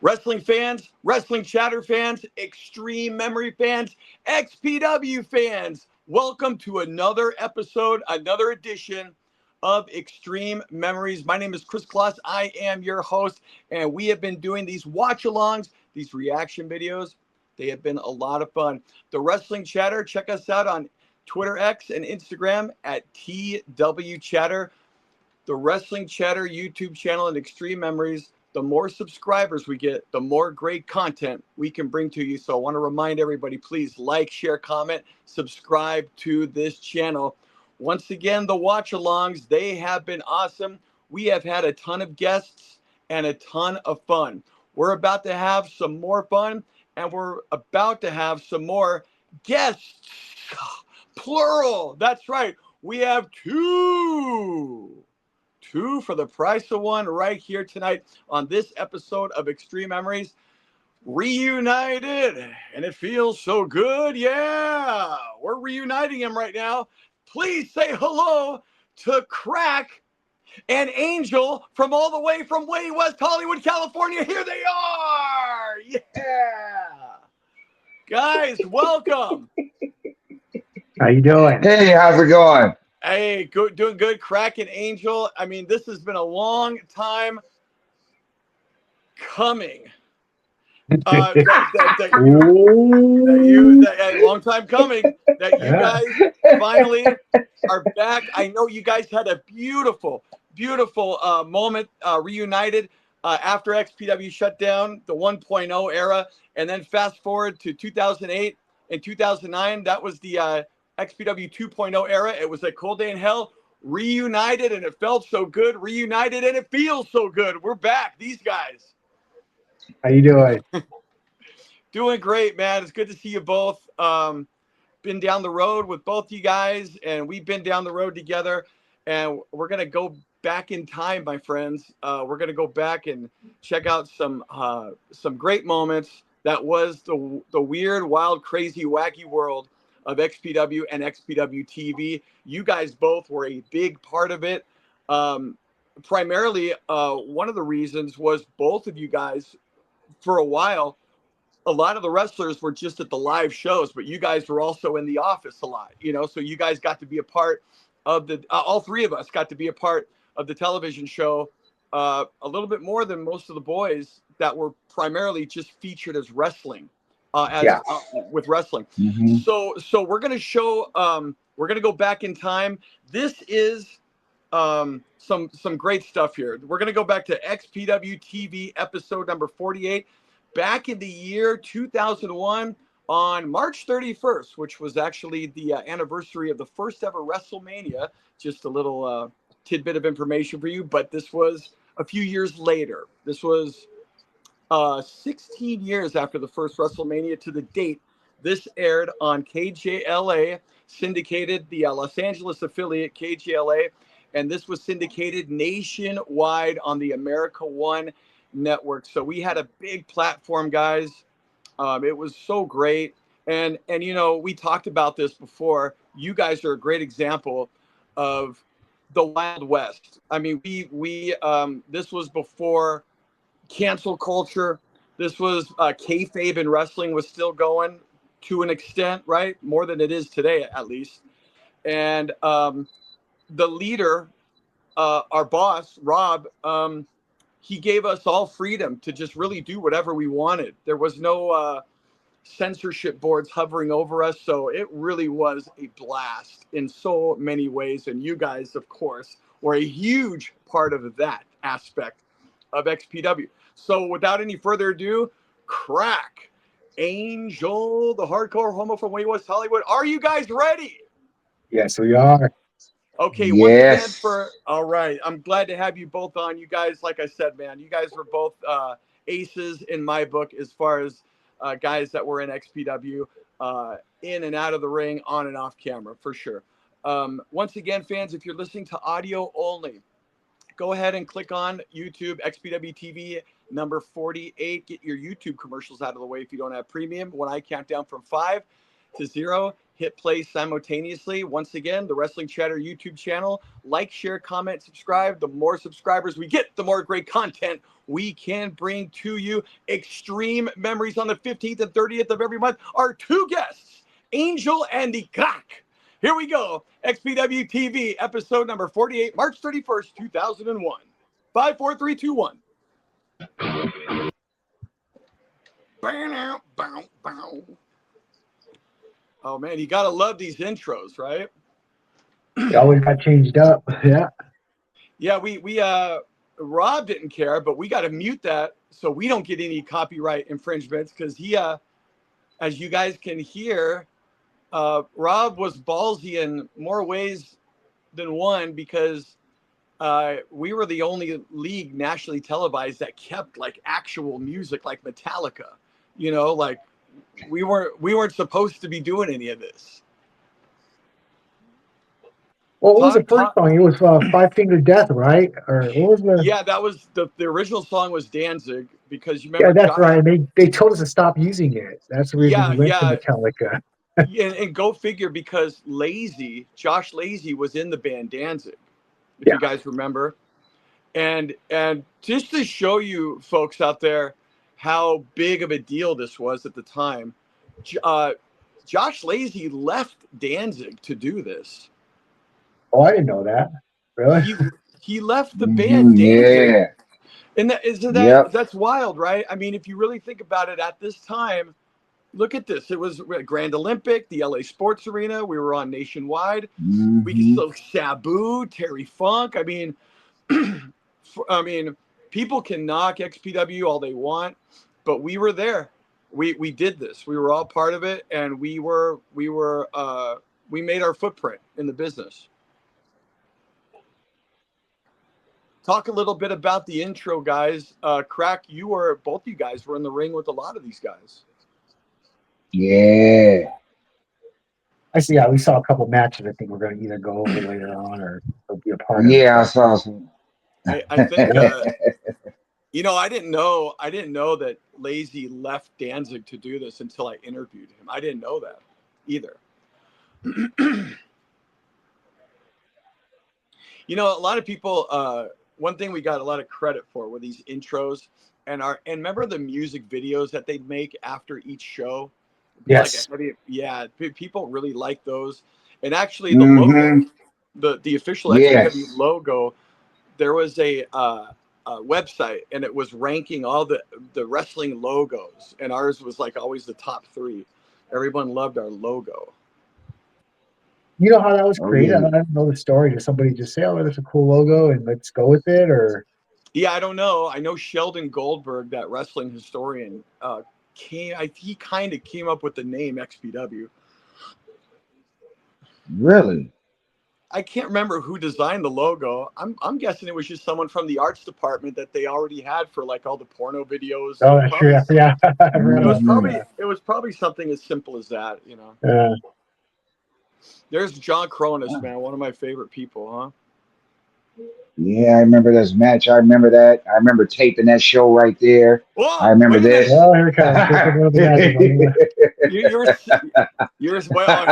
Wrestling fans, wrestling chatter fans, Xtreme Memory fans, XPW fans, welcome to another episode, another edition of Xtreme Memories. My name is Kris Kloss. I am your host, and we have been doing these watch-alongs, these reaction videos. They have been a lot of fun. The Wrestling Chatter, check us out on Twitter X and Instagram at TW Chatter. The Wrestling Chatter YouTube channel and Xtreme Memories. The more subscribers we get, the more great content we can bring to you. So I want to remind everybody, please like, share, comment, subscribe to this channel. Once again, the watch-alongs, they have been awesome. We have had a ton of guests and a ton of fun. We're about to have some more fun, and we're about to have some more guests. Plural. That's right. We have two for the price of one right here tonight on this episode of Xtreme Memories. Reunited, and it feels so good. Yeah, we're reuniting him right now. Please say hello to Kraq and Angel from all the way from way West Hollywood, California. Here they are. Yeah. Guys, welcome. How you doing? Hey, how's it going? Hey, good, doing good. Kraq and Angel. I mean, this has been a long time coming. A long time coming that you guys finally are back. I know you guys had a beautiful moment reunited after XPW shut down, the 1.0 era, and then fast forward to 2008 and 2009. That was the XPW 2.0 era. It was a cold day in hell. Reunited, and it felt so good. Reunited, and it feels so good. We're back. These guys. How you doing? Doing great, man. It's good to see you both. Been down the road with both you guys, and we've been down the road together. And we're gonna go back in time, my friends. We're gonna go back and check out some great moments. That was the weird, wild, crazy, wacky world of XPW and XPW TV. You guys both were a big part of it. Primarily, one of the reasons was both of you guys, for a while, a lot of the wrestlers were just at the live shows, but you guys were also in the office a lot, you know, so you guys got to be a part of the, all three of us got to be a part of the television show a little bit more than most of the boys that were primarily just featured as wrestling, with wrestling. Mm-hmm. So we're going to show, we're going to go back in time. This is some great stuff here. We're going to go back to XPW TV episode number 48. Back in the year 2001, on March 31st, which was actually the anniversary of the first ever WrestleMania. Just a little tidbit of information for you, but this was a few years later. This was 16 years after the first WrestleMania to the date. This aired on KJLA, syndicated, the Los Angeles affiliate KJLA, and this was syndicated nationwide on the America One network. So we had a big platform, guys. It was so great. And you know, we talked about this before. You guys are a great example of the Wild West. I mean, we this was before cancel culture. This was kayfabe in wrestling was still going to an extent, right? More than it is today, at least. And the leader, our boss, Rob, he gave us all freedom to just really do whatever we wanted. There was no censorship boards hovering over us. So it really was a blast in so many ways. And you guys, of course, were a huge part of that aspect of XPW. So without any further ado, Kraq, Angel, the Hardcore Homo from way West Hollywood. Are you guys ready? Yes, we are. Okay, Yes. all right. I'm glad to have you both on. You guys, like I said, man, you guys were both aces in my book as far as guys that were in XPW, in and out of the ring, on and off camera, for sure. Once again, fans, if you're listening to audio only, go ahead and click on YouTube, XPW TV number 48. Get your YouTube commercials out of the way if you don't have premium. When I count down from 5 to 0, hit play simultaneously. Once again, the Wrestling Chatter YouTube channel. Like, share, comment, subscribe. The more subscribers we get, the more great content we can bring to you. Xtreme Memories on the 15th and 30th of every month. Our two guests, Angel and the Kraq. Here we go. XPW TV, episode number 48, March 31st, 2001. 5, 4, 3, 2, 1. Oh man, you gotta love these intros, right? They always got changed up. Yeah. Yeah, we Rob didn't care, but we gotta mute that so we don't get any copyright infringements because he as you guys can hear, Rob was ballsy in more ways than one because we were the only league nationally televised that kept like actual music like Metallica. You know, like we weren't supposed to be doing any of this. Well, what was the first song? It was Five Finger Death, right? Or what was the? Yeah, that was the original song was Danzig because you remember. Yeah, that's right. They told us to stop using it. That's the reason we went to Metallica. And go figure, because Josh Lazy was in the band Danzig, if you guys remember. And just to show you folks out there how big of a deal this was at the time, Josh Lazy left Danzig to do this. Oh, I didn't know that. Really? He left the band Danzig. Yeah. And that's wild, right? I mean, if you really think about it at this time, look at this. It was Grand Olympic, the LA Sports Arena. We were on nationwide. We could still Sabu, Terry Funk. I mean, people can knock XPW all they want, but we were there. We did this. We were all part of it, and we made our footprint in the business. Talk a little bit about the intro, guys. Kraq, both you guys were in the ring with a lot of these guys. Yeah. I see. Yeah, we saw a couple matches. I think we're going to either go over later on or be a part of. Yeah, I saw some. I think I didn't know that Lazy left Danzig to do this until I interviewed him. I didn't know that either. A lot of people. One thing we got a lot of credit for were these intros and remember the music videos that they'd make after each show. Yes. People really like those. And actually, the logo, the official XPW logo, there was a website, and it was ranking all the wrestling logos, and ours was like always the top 3. Everyone loved our logo. You know how that was created? I don't know the story. Did somebody just say, "Oh, that's a cool logo, and let's go with it"? Or yeah, I don't know. I know Sheldon Goldberg, that wrestling historian, he kind of came up with the name XPW. Really? I can't remember who designed the logo. I'm guessing it was just someone from the arts department that they already had for like all the porno videos. Oh, that's true. Yeah. It was probably something as simple as that, There's John Cronus, man, one of my favorite people, huh? Yeah, I remember this match. I remember that. I remember taping that show right there. Whoa, I remember this. Well, here it comes. Well,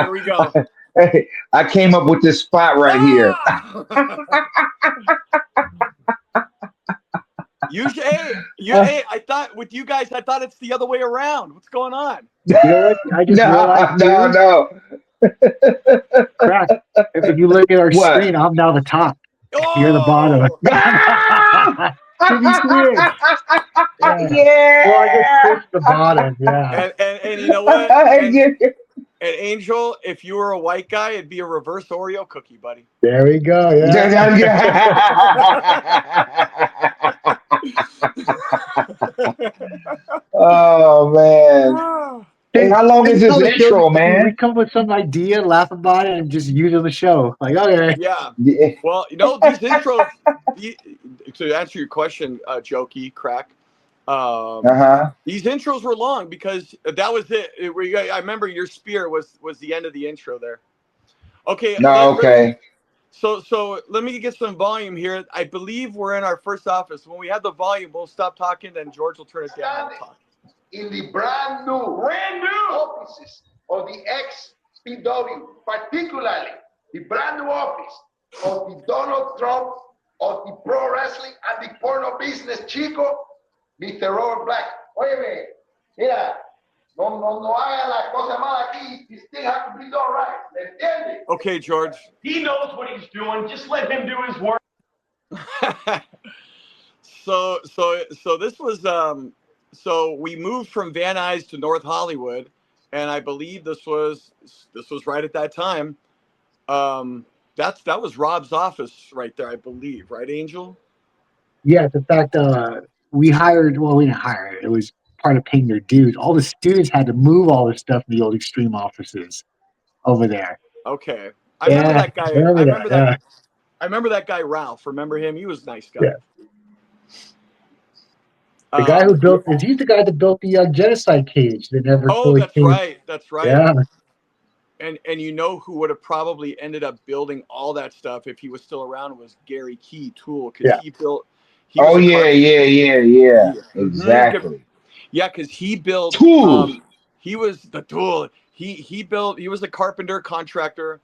here we go. Hey, I came up with this spot right here. I thought with you guys, I thought it's the other way around. What's going on? You know what? I just realized. No. Crap. If you look at our screen, I'm now the top. Oh! You're the bottom. Can you see it? Yeah. Well, I just pushed the bottom. Yeah. And you know what? And Angel, if you were a white guy, it'd be a reverse Oreo cookie, buddy. There we go. Yeah. Oh man. Hey, how long is this intro, man? We come with some idea, laugh about it, and just use it on the show. Like, okay. Yeah. Well, these intros. To answer your question, Jokey Kraq. These intros were long because that was it. I remember your spear was the end of the intro there. Okay. Okay. So let me get some volume here. I believe we're in our first office. When we have the volume, we'll stop talking, then George will turn it down and talk. In the brand new offices of the XPW, particularly the brand new office of the Donald Trump of the pro wrestling and the porno business, chico, Mr. Robert Black. Oye, mira, no hagan las cosas mal aquí. These things have to be done right. ¿Me entiendes? Okay, George. He knows what he's doing. Just let him do his work. So this was so we moved from Van Nuys to North Hollywood, and I believe this was right at that time. That was Rob's office right there, I believe, right, Angel? Yeah, the fact we hired. Well, we didn't hire. It was part of paying their dues. All the students had to move all their stuff in the old Xtreme offices over there. Okay, I remember Yeah, that guy. remember I remember that. that. I remember that guy Ralph. Remember him? He was a nice guy. Yeah. The guy who built he's the guy that built the genocide cage that never fully that's came. right. That's right. Yeah. And you know who would have probably ended up building all that stuff if he was still around was Gary Key Tool, because he built. Oh yeah. Exactly. Yeah, because he built. Tools. He was the tool. He built. He was a carpenter, contractor,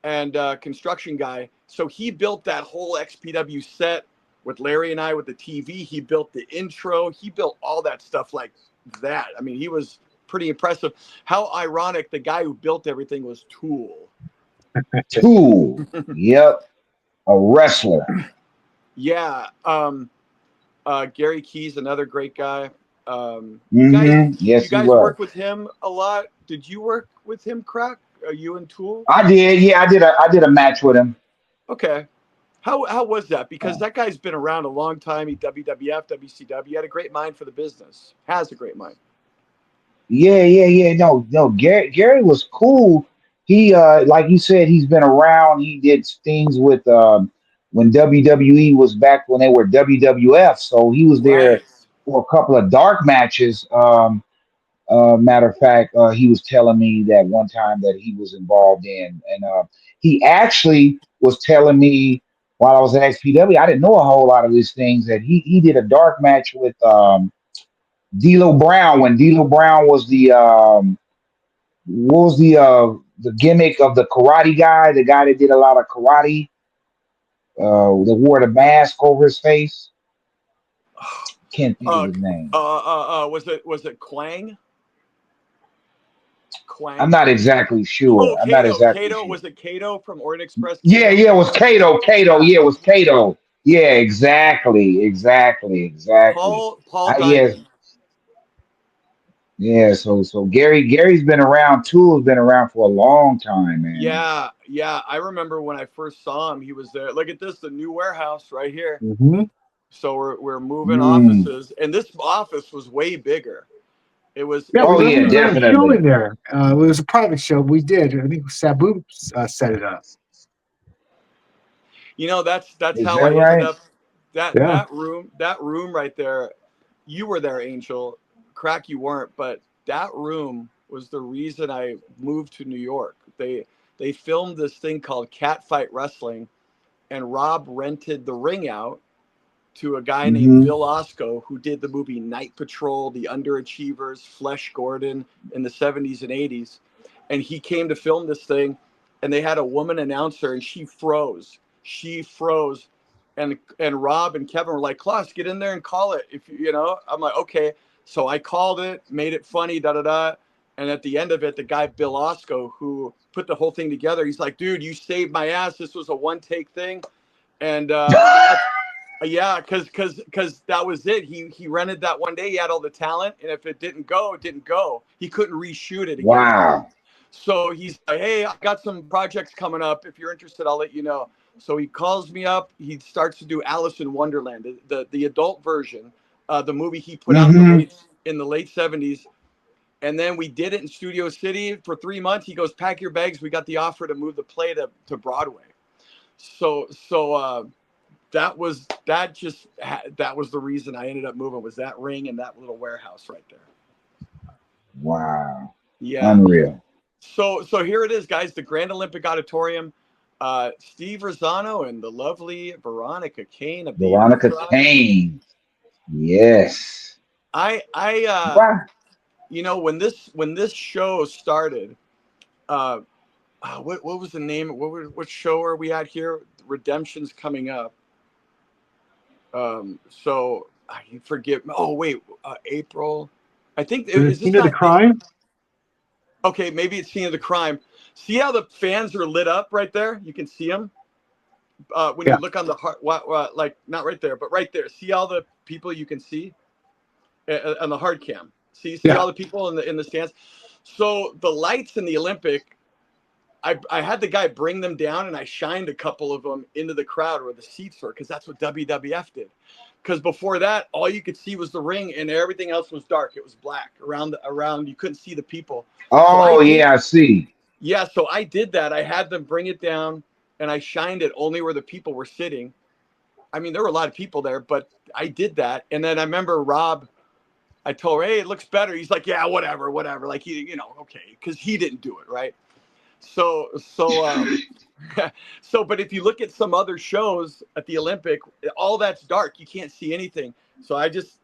and construction guy. So he built that whole XPW set with Larry and I with the TV. He built the intro. He built all that stuff like that. I mean, he was pretty impressive. How ironic, the guy who built everything was Tool. Tool. Yep. A wrestler. Yeah. Gary Key's another great guy. Yes, you guys he was. work with him a lot. Did you work with him, Kraq? Are you and Tool? I did. Yeah, I did a match with him. Okay. How was that? Because that guy's been around a long time. He WWF, WCW. He had a great mind for the business. Has a great mind. Yeah. No. Gary was cool. He like you said, he's been around. He did things with when WWE was back when they were WWF. So he was there Right. for a couple of dark matches. Matter of fact, he was telling me that one time that he was involved in, and he actually was telling me while I was at XPW, I didn't know a whole lot of these things, that he did a dark match with D'Lo Brown when D'Lo Brown was what was the gimmick of the karate guy, the guy that did a lot of karate, that wore the mask over his face. Can't think of his name. Was it Quang? Quang? I'm not exactly sure. I'm not exactly Kato. sure. Was it Kato from Orient Express? Yeah, it was Kato. Yeah, it was Kato. Yeah, exactly. Paul Yes. Diamond. Yeah, so Gary's been around too, has been around for a long time, man. Yeah. I remember when I first saw him, he was there. Look at this, the new warehouse right here. Mm-hmm. So we're moving offices, and this office was way bigger. It was. Yeah, we did a definitely. show in there. It was a private show. We did. I think Sabu set it up. You know, that's Is how that I right? ended up. That room right there. You were there, Angel. Kraq, you weren't, but that room was the reason I moved to New York. They filmed this thing called Catfight Wrestling, and Rob rented the ring out to a guy named Bill Osco, who did the movie Night Patrol, The Underachievers, Flesh Gordon in the 70s and 80s. And he came to film this thing, and they had a woman announcer, and she froze. And Rob and Kevin were like, Kloss, get in there and call it. If you know, I'm like, okay. So I called it, made it funny, da-da-da. And at the end of it, the guy, Bill Osco, who put the whole thing together, he's like, dude, you saved my ass. This was a one-take thing. And yeah, because that was it. He rented that one day. He had all the talent, and if it didn't go, it didn't go. He couldn't reshoot it again. Wow. So he's like, hey, I got some projects coming up. If you're interested, I'll let you know. So he calls me up. He starts to do Alice in Wonderland, the adult version, the movie he put out in the late 70s. And then we did it in Studio City for 3 months. He goes, pack your bags. We got the offer to move the play to Broadway. So that was the reason I ended up moving, was that ring and that little warehouse right there. Wow. Yeah. Unreal. So here it is, guys. The Grand Olympic Auditorium. Steve Rosano and the lovely Veronica Kane of Veronica Kane. Yes. I wow. You know, when this show started, what was the name? What show are we at here? Redemption's coming up. So I forget. Oh wait, April. I think The is this scene of the not? crime. Okay, maybe it's Scene of the Crime. See how the fans are lit up right there? You can see them when Yeah. you look on the heart. Like not right there, but right there. See all the people you can see on the hard cam. See Yeah. all the people in the stands. So the lights in the Olympic, I had the guy bring them down, and I shined a couple of them into the crowd where the seats were, because that's what WWF did. Because before that, all you could see was the ring, and everything else was dark. It was black around. You couldn't see the people. So I Oh did, yeah, I see. yeah. So I did that. I had them bring it down, and I shined it only where the people were sitting. I mean, there were a lot of people there, but I did that. And then I remember Rob. I told her, "Hey, it looks better." He's like, "Yeah, whatever." Like okay, because he didn't do it right. So so but if you look at some other shows at the Olympic, all that's dark. You can't see anything. So I just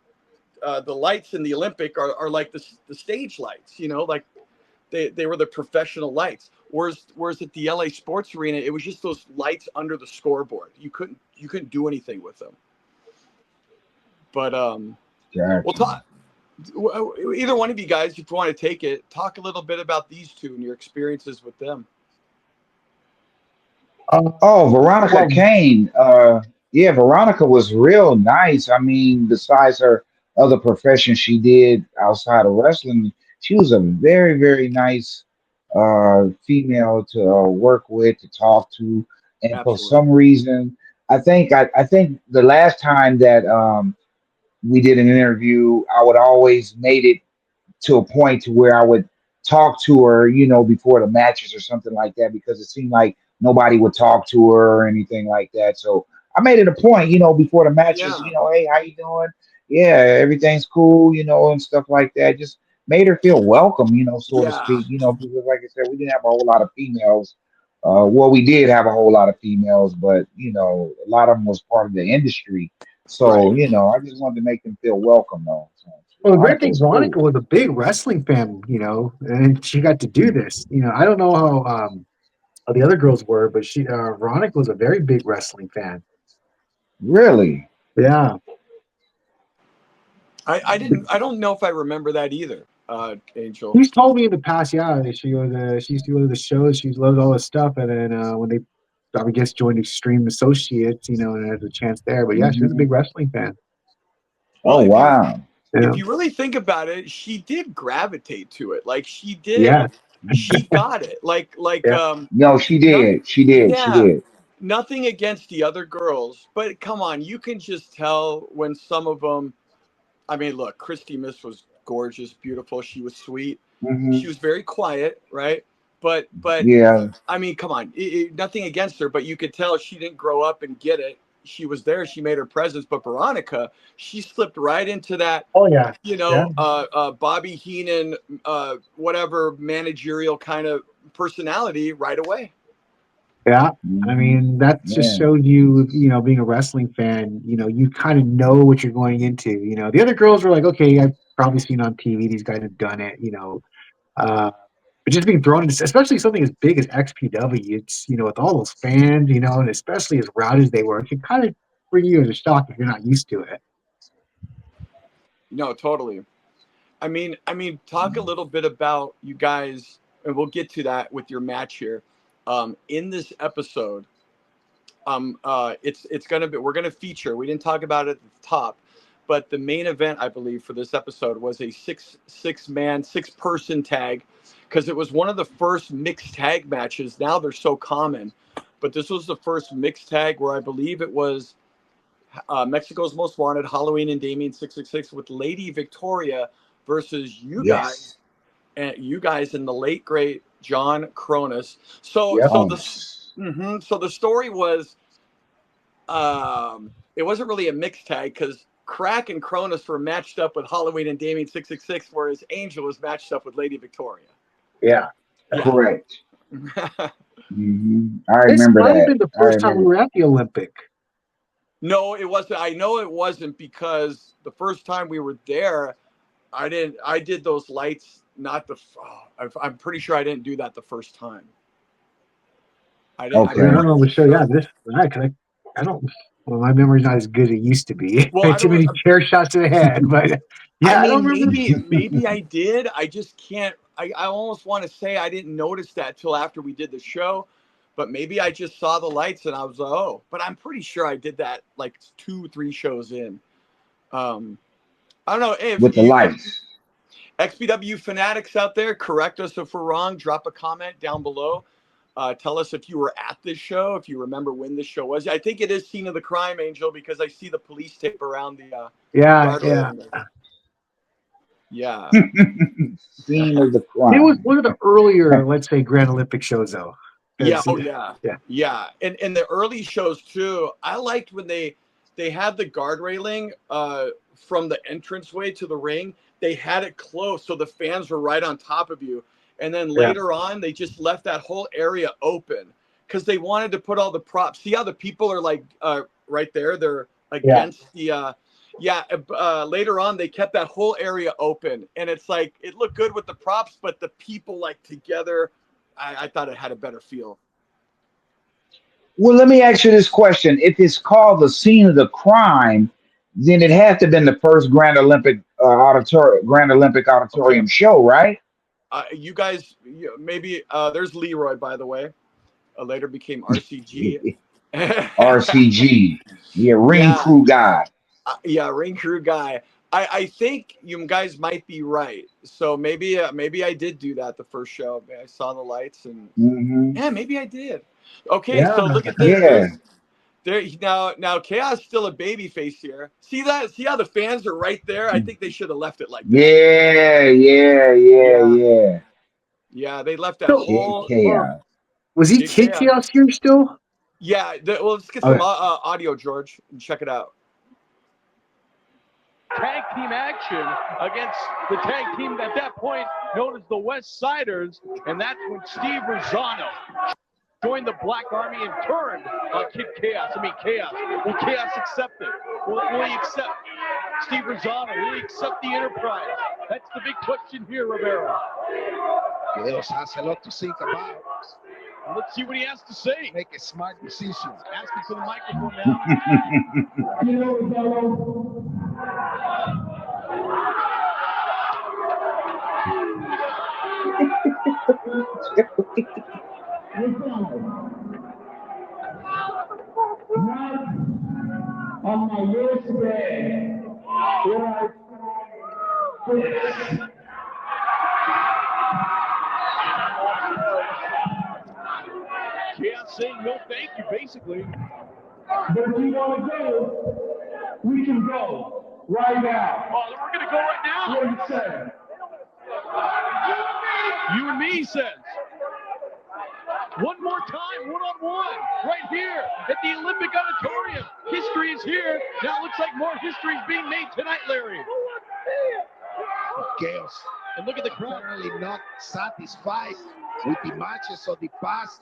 the lights in the Olympic are like the stage lights, like they were the professional lights. Whereas at the LA Sports Arena, it was just those lights under the scoreboard. You couldn't do anything with them. But we'll Gotcha. talk. Either one of you guys, if you want to take it, talk a little bit about these two and your experiences with them. Oh, Veronica Well, Kane. Yeah, Veronica was real nice. I mean, besides her other profession she did outside of wrestling, she was a very, very nice female to work with, to talk to. And for Absolutely. some reason, I think the last time that we did an interview, I would always made it to a point to where I would talk to her, before the matches or something like that, because it seemed like nobody would talk to her or anything like that. So I made it a point, before the matches, Yeah. hey, how you doing? Yeah, everything's cool, and stuff like that. Just made her feel welcome, so to Yeah. speak, because like I said, we didn't have a whole lot of females. Well, we did have a whole lot of females, but a lot of them was part of the industry. Right. So, I just wanted to make them feel welcome though. So the great Veronica thing, was Veronica cool. was a big wrestling fan, and she got to do this. I don't know how the other girls were, but Veronica was a very big wrestling fan. Really? Yeah. I don't know if I remember that either, Angel. She's told me in the past, yeah, she used to go to the shows, she loved all this stuff, and then when they, I guess, joined Extreme Associates, and had a chance there. But yeah, she was a Hmm. big wrestling fan. Well, Oh wow. Yeah, if you really think about it, she did gravitate to it. Like yeah, she got it. Like yeah. No, she not did. She did. She yeah, did. nothing against the other girls, but come on, you can just tell when some of them. I mean, look, Christy Miss was gorgeous, beautiful. She was sweet. Hmm. She was very quiet, right? But Yeah. I mean, come on, nothing against her, but you could tell she didn't grow up and get it. She was there. She made her presence. But Veronica, she slipped right into that, Oh yeah, yeah, Bobby Heenan, whatever managerial kind of personality right away. yeah. I Hmm. mean, that just Yeah. showed you, being a wrestling fan, you kind of know what you're going into. The other girls were like, okay, I've probably seen on TV these guys have done it. Uh, but just being thrown into, especially something as big as XPW, it's, with all those fans, and especially as rowdy as they were, it can kind of bring you as a shock if you're not used to it. No, totally. I mean, talk a little bit about you guys, and we'll get to that with your match here. In this episode, it's gonna be we're gonna feature. We didn't talk about it at the top, but the main event, I believe, for this episode was a six person tag, because it was one of the first mixed tag matches. Now they're so common, but this was the first mixed tag where I believe it was Mexico's Most Wanted, Halloween and Damien 666 with Lady Victoria versus Yes. you guys in the late great John Cronus. So Yep. so Oh. the so the story was it wasn't really a mixed tag, because Kraq and Cronus were matched up with Halloween and Damien 666, whereas Angel was matched up with Lady Victoria. Yeah. Yeah. Correct. I This remember might have that. been the I first time we remember. were at the Olympic. No, it wasn't. I know it wasn't, because the first time we were there, I did those lights not the. I'm pretty sure I didn't do that the first time. I didn't. Okay. I don't know. So yeah, this right, 'cause I don't. Well, my memory's not as good as it used to be. Well, I Too don't. many chair shots to the head, but I yeah, I don't mean, remember. maybe I did. I just can't. I almost want to say I didn't notice that till after we did the show, but maybe I just saw the lights and I was like, oh. But I'm pretty sure I did that like 2-3 shows in. I don't know if With the you lights. XPW fanatics out there, correct us if we're wrong. Drop a comment down below. Tell us if you were at this show, if you remember when this show was. I think it is Scene of the Crime, Angel, because I see the police tape around the Yeah, guardrail. yeah. Yeah. Scene of the It was crime. one of the earlier, let's say, Grand Olympic shows, though. Yeah. 'Cause, Oh, yeah. yeah. Yeah. And the early shows too. I liked when they had the guard railing from the entranceway to the ring. They had it close, so the fans were right on top of you. And then later on, they just left that whole area open because they wanted to put all the props. See how the people are like right there? They're against the. Later on, they kept that whole area open, and it's like it looked good with the props, but the people like together. I thought it had a better feel. Well, let me ask you this question. If it's called the scene of the crime, then it had to have been the first Grand Olympic Okay. Auditorium show, right? You guys, maybe there's Leroy, by the way. Later became RCG. RCG. Yeah, ring Yeah, crew guy. yeah, ring crew guy. I think you guys might be right. So maybe I did do that the first show. I saw the lights and Hmm. yeah, maybe I did. Okay, Yeah. so look at this. Yeah. There now Chaos still a baby face here. See that? See how the fans are right there? I think they should have left it like that. Yeah, Yeah. yeah, they left that So, Kid whole Chaos. was he Kid Kid Chaos. Chaos here still? Yeah, well, let's get some Okay. audio, George, and check it out. Tag team action against the tag team at that point known as the West Siders, and that's when Steve Rosano joined the Black Army and turned Kid Chaos. Chaos. Will Chaos accept it? Will he accept Steve Rosano? Will he accept the Enterprise? That's the big question here, Rivera. Chaos has a lot to think about. Let's see what he has to say. Make a smart decision. Asking for the microphone now. On my list there was Chaos saying no thank you, basically. but if you want to go, we can go right now. Oh, then we're going to go right now. What do you say? You and me, he says. One more time, one-on-one, right here at the Olympic Auditorium. History is here. Now it looks like more history is being made tonight, Larry. Chaos And look at the crowd. currently not satisfied with the matches of the past.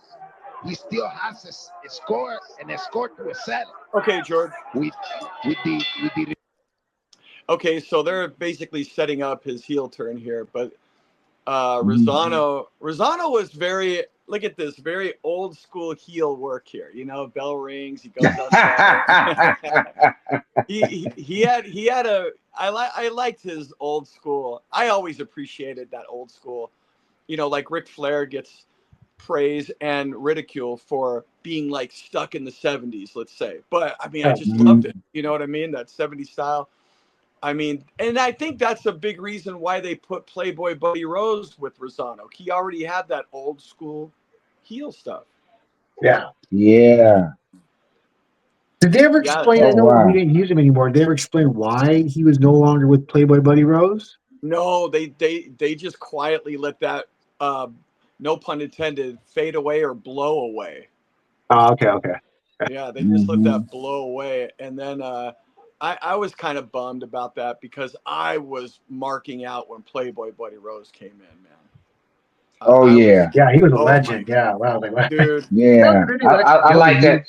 He still has a score and a score to settle Okay, George. with the Okay, so they're basically setting up his heel turn here, but Mhm. Rosano was very, look at this, very old school heel work here. You know, bell rings, he goes outside. he had a I liked his old school. I always appreciated that old school. You know, like Ric Flair gets praise and ridicule for being like stuck in the 70s, let's say. But I mean, I just loved it. You know what I mean? That 70s style. I mean, and I think that's a big reason why they put Playboy Buddy Rose with Rosano. He already had that old school heel stuff. Yeah. Yeah. Did they ever Yeah. explain? I Oh know we wow. didn't use him anymore. Did they ever explain why he was no longer with Playboy Buddy Rose? No, they just quietly let that no pun intended fade away or blow away. Oh, okay. Yeah, they just let Mhm. that blow away. And then I was kind of bummed about that because I was marking out when Playboy Buddy Rose came in, man. Oh I was, yeah. Yeah, he was a oh legend. my, Yeah, wow. Like, dude. Yeah. I like that.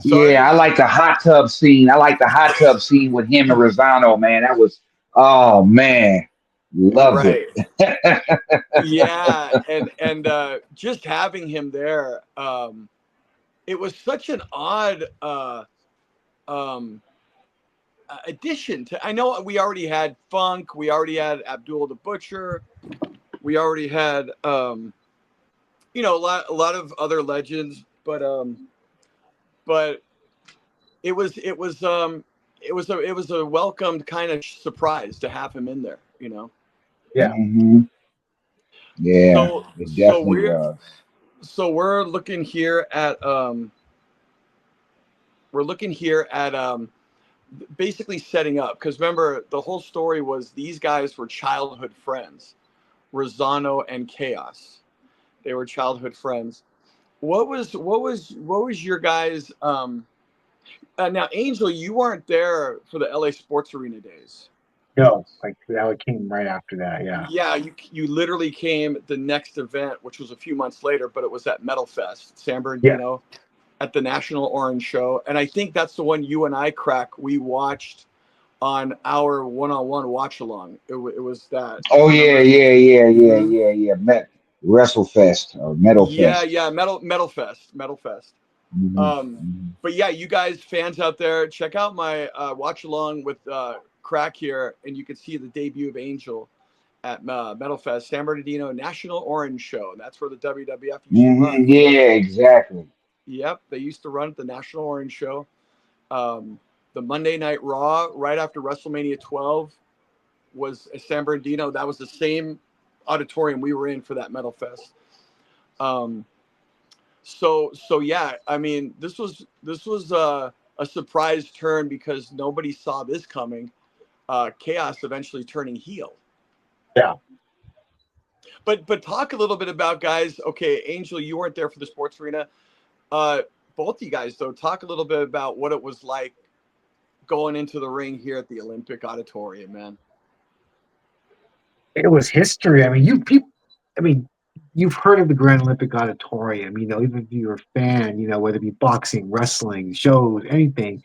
Sorry? Yeah, I like the hot tub scene. I like the hot tub scene with him and Rosano, man. That was, oh man. Loved Right. it. Yeah, and just having him there, it was such an odd um, addition to. I know we already had Funk, we already had Abdul the Butcher, we already had a lot of other legends, but it was a welcomed kind of surprise to have him in there. Yeah. Hmm. Yeah, So it so definitely we're was. so we're looking here at basically setting up, because remember the whole story was these guys were childhood friends, Rosano and Chaos. They were childhood friends. What was your guys now, Angel, you weren't there for the LA Sports Arena days. No, like that came right after that. Yeah. Yeah, you literally came the next event, which was a few months later, but it was at Metal Fest, San Yeah. Bernardino, at the National Orange Show. And I think that's the one you and I, Kraq, we watched on our one-on-one watch along. It was that. Oh yeah, Remember? yeah, yeah, yeah, Hmm. yeah, yeah. WrestleFest or Metal Yeah, Fest. yeah, Metal Fest. Hmm. Um, but yeah, you guys, fans out there, check out my watch along with Kraq here, and you can see the debut of Angel at Metal Fest, San Bernardino National Orange Show. And that's where the WWF used to run. Hmm. Yeah, exactly. Yep, they used to run at the National Orange Show. The Monday Night Raw right after WrestleMania 12 was at San Bernardino. That was the same auditorium we were in for that Metal Fest. Um, so yeah, I mean, this was a surprise turn because nobody saw this coming. Chaos eventually turning heel. Yeah. But talk a little bit about, guys. Okay, Angel, you weren't there for the sports arena. Uh, both you guys though, talk a little bit about what it was like going into the ring here at the Olympic Auditorium, man. It was history. I mean, I mean, you've heard of the Grand Olympic Auditorium. Even if you're a fan, whether it be boxing, wrestling, shows, anything.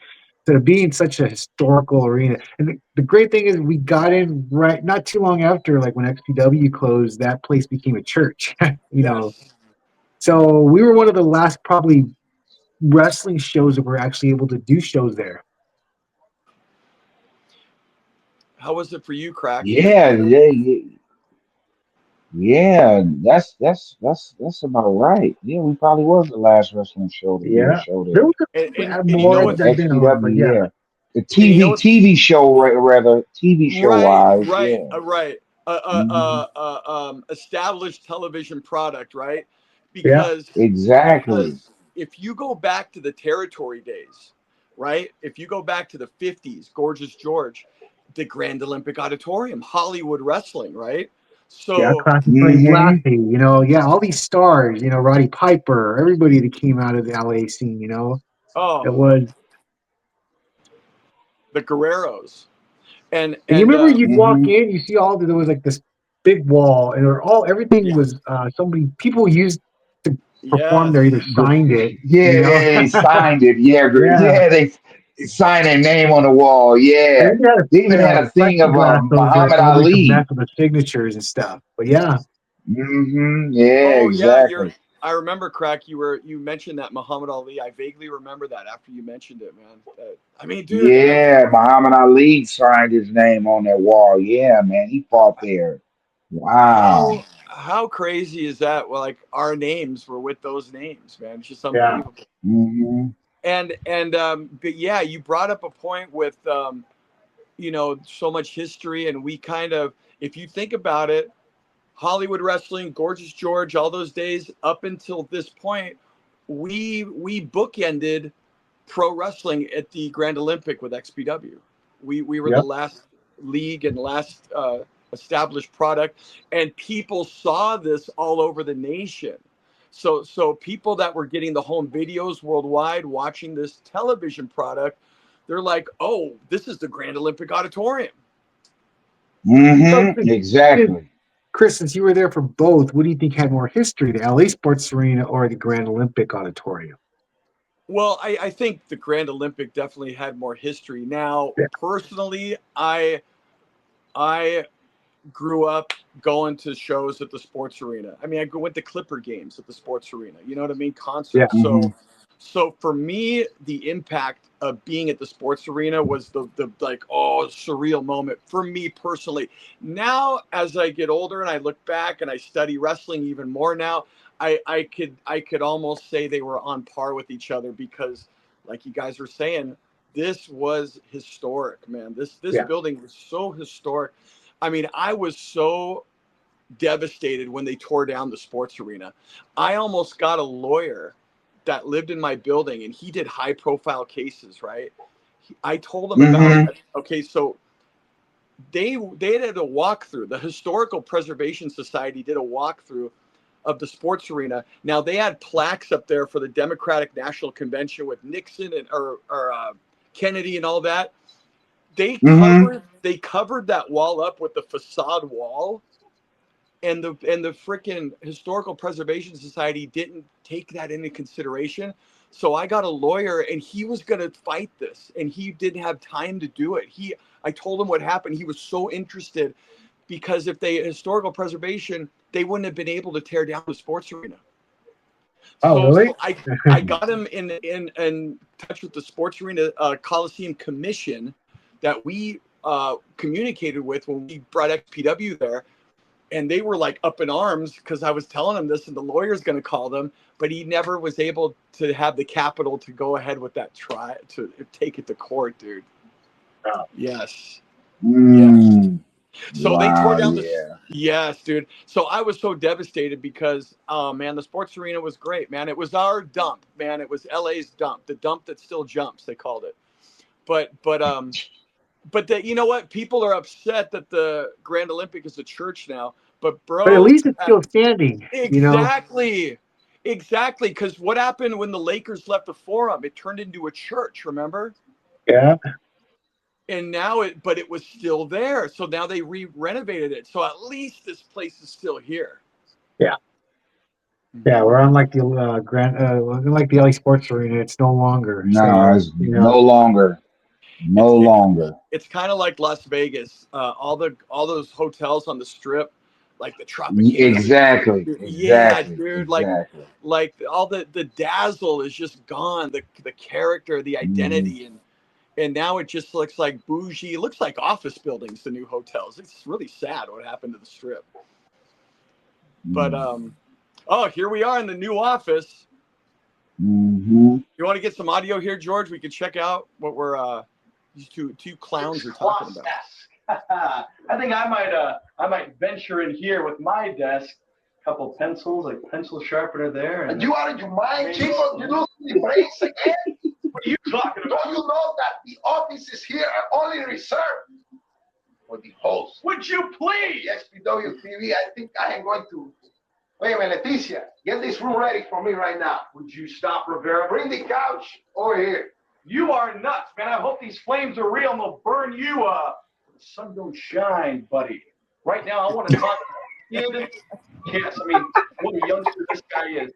So to be in such a historical arena, and the great thing is we got in right not too long after, like when XPW closed, that place became a church. Yes. So we were one of the last probably wrestling shows that were actually able to do shows there. How was it for you, Kraq? Were you Yeah, there? yeah, yeah. Yeah, that's about right. Yeah, we probably was the last wrestling show to do a Yeah, show there there. was And you know more The what's I've been on, but XPW, yeah, yeah. The and you know what TV show, rather TV show right, wise, right, yeah. right. Hmm. Established television product, right? yeah, Because Exactly. because if you go back to the territory days, right? If you go back to the 50s, Gorgeous George, the Grand Olympic Auditorium, Hollywood wrestling, right? yeah. So, Classic Buddy Hmm. Blassie, yeah, all these stars, Roddy Piper, everybody that came out of the LA scene, oh, it was. the Guerreros. And And you and remember you'd walk Hmm. in, you see there was like this big wall, and everything yeah, was somebody people used to perform there either yes. signed it, Yeah, they signed it. Yeah, yeah. yeah, they signed their name on the wall. And Yeah, then you had they even had a thing of plexiglass over there Muhammad so nobody could mess Ali. with the signatures and stuff. But yeah, Yeah, Oh yeah, exactly. I remember, Crack. You mentioned that Muhammad Ali. I vaguely remember that after you mentioned it, man. I mean, dude, Yeah, Muhammad Ali signed his name on that wall. Yeah, man, he fought there. Wow. how crazy is that? Well, like our names were with those names, man. It's just yeah, unbelievable. Hmm. But yeah, you brought up a point with so much history, and we kind of, if you think about it, Hollywood wrestling, Gorgeous George, all those days up until this point, we bookended pro wrestling at the Grand Olympic with XPW. We were the yep, last league and last established product, and people saw this all over the nation. So people that were getting the home videos worldwide, watching this television product, they're like, "Oh, this is the Grand Olympic Auditorium." so since- Exactly. Chris, since you were there for both, what do you think had more history, the LA Sports Arena or the Grand Olympic Auditorium? Well, I think the Grand Olympic definitely had more history. Now, Yeah, personally, I grew up going to shows at the sports arena. I mean, I went to Clipper games at the sports arena. You know what I mean? Concerts. Yeah. So for me, the impact of being at the sports arena was the like, oh, surreal moment for me personally. Now, as I get older and I look back and I study wrestling even more now, I could almost say they were on par with each other because, like you guys were saying, this was historic, man. This building was so historic. I mean, I was so devastated when they tore down the sports arena. I almost got a lawyer that lived in my building, and he did high profile cases, right? I told him about, okay, so they had a walkthrough. The Historical Preservation Society did a walkthrough of the sports arena. Now they had plaques up there for the Democratic National Convention with Nixon and or Kennedy and all that. They covered that wall up with the facade wall, and the freaking Historical Preservation Society didn't take that into consideration. So I got a lawyer, and he was going to fight this, and he didn't have time to do it. I told him what happened. He was so interested because if they historical preservation, they wouldn't have been able to tear down the sports arena. Oh, really? So I got him in touch with the Sports Arena Coliseum Commission that we communicated with when we brought XPW there. And they were like up in arms because I was telling them this, and the lawyer's going to call them, but he never was able to have the capital to go ahead with that to take it to court, dude. Oh. Yes. Mm. Yes. So they tore down yes, dude. So I was so devastated because, oh man, the sports arena was great, man. It was our dump, man. It was LA's dump, the dump that still jumps, they called it. But you know what? People are upset that the Grand Olympic is a church now. But bro, at least it's still standing. Exactly. Exactly. Because what happened when the Lakers left the Forum? It turned into a church, remember? Yeah. And now it was still there. So now they renovated it. So at least this place is still here. Yeah. Yeah, we're unlike the unlike the LA Sports Arena. It's no longer. No, it's no longer. No longer. It's kind of like Las Vegas. All those hotels on the Strip, like the Tropicana. Exactly. Yeah, dude. Like all the dazzle is just gone. The character, the identity, and now it just looks like bougie. It looks like office buildings. The new hotels. It's really sad what happened to the Strip. But oh, here we are in the new office. You want to get some audio here, George? We could check out what we're these two clowns are talking about. I think I might venture in here with my desk. A couple pencils, like pencil sharpener there. And you out of your mind, Chico? You lose the brains again? What are you talking about? Don't you know that the offices here are only reserved for the host? Would you please? The XPW TV, I think I am going to... Wait a minute, Leticia, get this room ready for me right now. Would you stop, Rivera? Bring the couch over here. You are nuts, man. I hope these flames are real and they'll burn you. The sun don't shine, buddy. Right now, I want to talk about yes, I mean, what a youngster this guy is.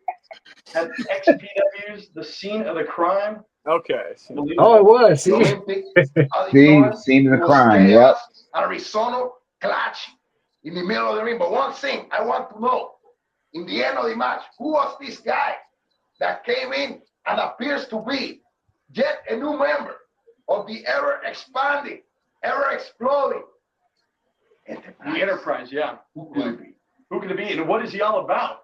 At XPW's, the scene of the crime. Okay. Oh, it was. See? Scene of the crime, yep. Arizona, clutch, in the middle of the ring. But one thing I want to know, in the end of the match, who was this guy that came in and appears to be yet a new member of the ever-expanding, ever-exploding The Enterprise, yeah. Who could it be? Who could it be, and what is he all about?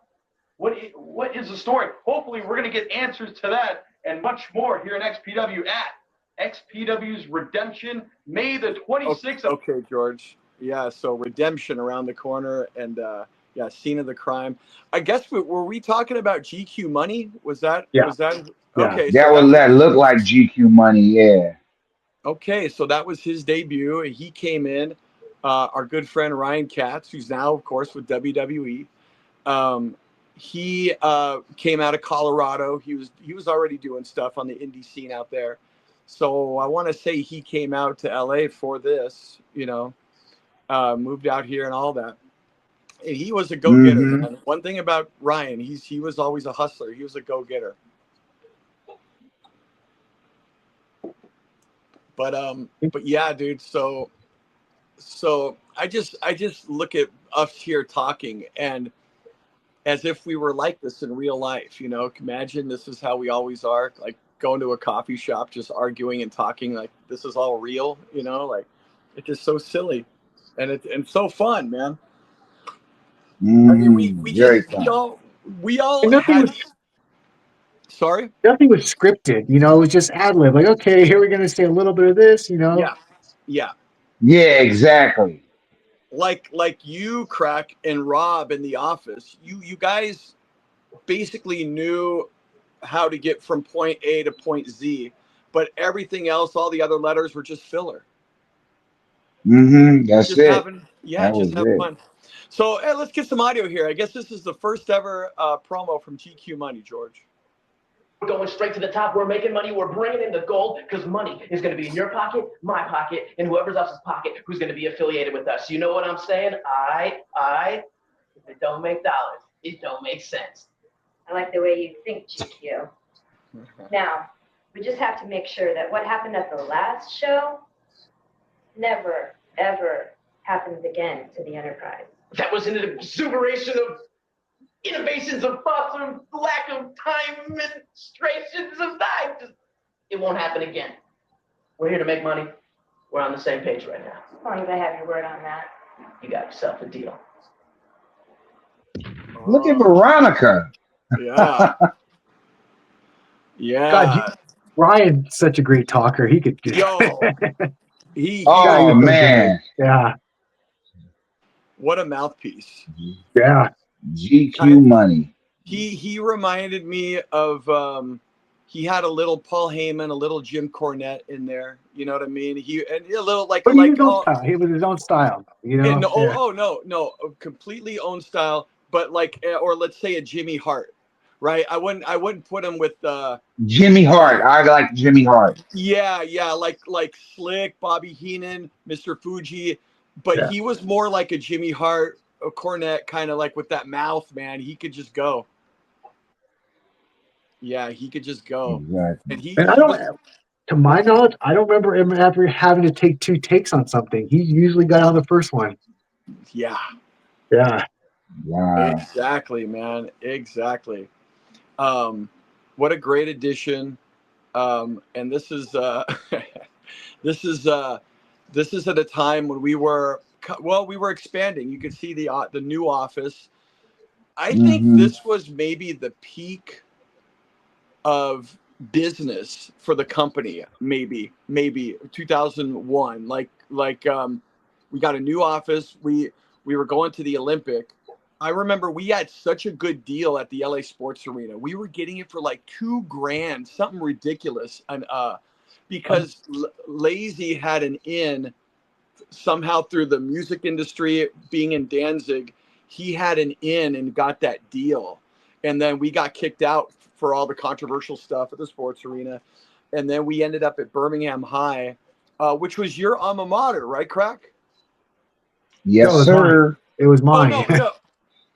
What is the story? Hopefully, we're going to get answers to that and much more here in XPW at XPW's Redemption, May the 26th. Okay, George. Yeah, so Redemption around the corner, and yeah, scene of the crime. I guess were we talking about GQ Money? Was that? Yeah. Was that? Yeah. Okay. That looked like GQ Money, yeah. Okay, so that was his debut. He came in. Our good friend Ryan Katz, who's now, of course, with WWE. He came out of Colorado. He was already doing stuff on the indie scene out there. So I want to say he came out to LA for this, moved out here and all that. And he was a go-getter, man. One thing about Ryan, he was always a hustler. He was a go-getter. But yeah, dude. So So I just look at us here talking, and as if we were like this in real life. Imagine this is how we always are, like going to a coffee shop, just arguing and talking, like this is all real. Like it's just so silly, and so fun, man. I mean, we Very just fun. we all And nothing had. was Sorry. nothing was scripted. It was just ad lib. Like, okay, here we're gonna say a little bit of this. Yeah, yeah. Yeah, exactly. Like you, Kraq, and Rob in the office. You guys basically knew how to get from point A to point Z, but everything else, all the other letters were just filler. That's Just it. having, That just was have it. fun. So hey, let's get some audio here. I guess this is the first ever promo from GQ Money, George. We're going straight to the top. We're making money. We're bringing in the gold because money is going to be in your pocket, my pocket, and whoever else's pocket who's going to be affiliated with us. You know what I'm saying? If it don't make dollars, it don't make sense. I like the way you think, GQ. Now, we just have to make sure that what happened at the last show never, ever happens again to the Enterprise. That was an exuberation of innovations of thoughts of lack of time, administrations of time. It won't happen again. We're here to make money. We're on the same page right now. As long as I have your word on that. You got yourself a deal. Look at Veronica. Yeah. Yeah. God, Ryan's such a great talker. He could. Yo. He Oh man. Yeah. What a mouthpiece. Yeah. GQ Money. He reminded me of he had a little Paul Heyman, a little Jim Cornette in there. You know what I mean? And a little like But his own style. He was his own style. And no, completely own style. But like, or let's say a Jimmy Hart, right? I wouldn't put him with Jimmy Hart. I like Jimmy Hart. Yeah, like Slick, Bobby Heenan, Mr. Fuji, but he was more like a Jimmy Hart, a Cornette, kind of like with that mouth, man. He could just go. Yeah, he could just go. Exactly. And I don't, to my knowledge, I don't remember him ever having to take two takes on something. He usually got on the first one. Yeah. Yeah. Wow. Exactly, man. Exactly. What a great addition. And this is this is at a time when we were expanding. You could see the new office. I think this was maybe the peak of business for the company. Maybe 2001. Like we got a new office. We were going to the Olympic. I remember we had such a good deal at the LA Sports Arena. We were getting it for like $2,000, something ridiculous. And because Lazy had an in somehow through the music industry, being in Danzig, he had an in and got that deal. And then we got kicked out for all the controversial stuff at the Sports Arena. And then we ended up at Birmingham High, which was your alma mater, right, Kraq? Yes, sir. It was mine. Oh, no.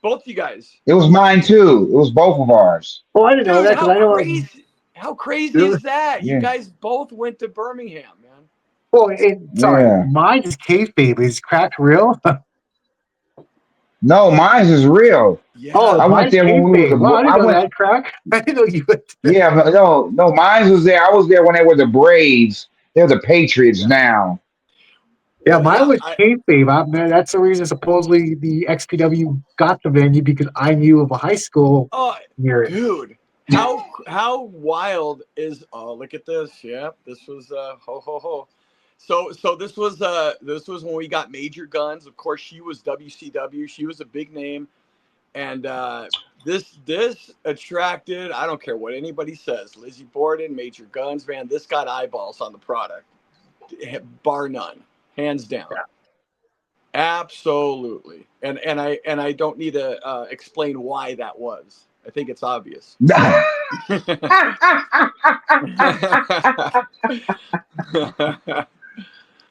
Both you guys. It was mine too. It was both of ours. Oh, I didn't know that because I know. How crazy is that? Yeah. You guys both went to Birmingham, man. Oh, sorry. Yeah. Mine is kayfabe. Is Kraq real? No, mine is real. Yeah. Oh, I went there when we was I didn't know that, Kraq. I didn't know you went there. Yeah, but no, mine was there. I was there when they were the Braves. They're the Patriots now. Yeah, mine was kayfabe. That's the reason supposedly the XPW got the venue, because I knew of a high school near it. Dude, how wild is? Oh, look at this. Yeah, this was ho ho ho. So this was when we got Major Guns. Of course, she was WCW. She was a big name, and this attracted. I don't care what anybody says. Lizzie Borden, Major Guns, man. This got eyeballs on the product, bar none. Hands down. Yeah. Absolutely. And I don't need to explain why that was. I think it's obvious.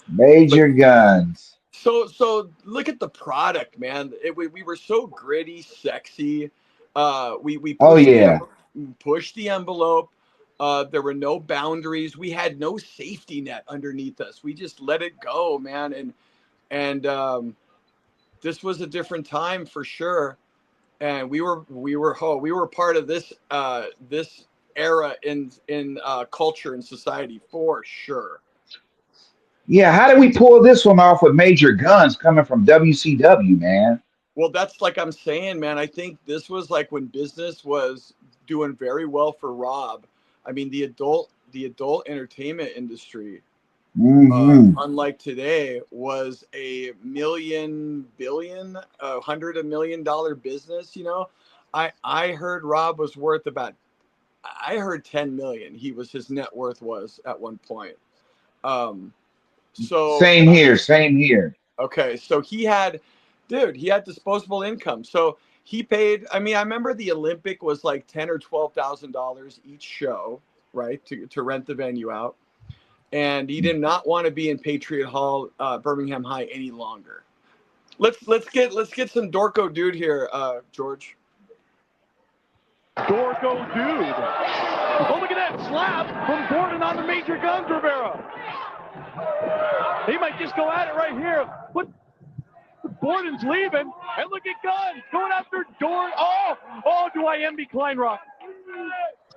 Major Guns. So look at the product, man. We were so gritty, sexy. We pushed the envelope. There were no boundaries. We had no safety net underneath us. We just let it go, man. and this was a different time for sure. And we were part of this this era in culture and society for sure. Yeah, how did we pull this one off with Major Guns coming from WCW, man? Well, that's like I'm saying, man. I think this was like when business was doing very well for Rob. I mean, the adult entertainment industry, Hmm. unlike today, was a million billion, $100 million business. You know, I heard Rob was worth about. I heard 10 million. He was his net worth was at one point. Um, so Same here, same here. okay, so he had, dude, he had disposable income. So he paid. I mean, I remember the Olympic was like $10,000 or $12,000 each show, right, to rent the venue out, and he did not want to be in Patriot Hall, Birmingham High any longer. Let's get some Dorco dude here, George. Dorco dude. Oh, look at that slap from Gordon on the Major Guns, Rivera. He might just go at it right here. But Gordon's leaving, and look at Guns going after Gordon. Oh, do I envy Kleinrock?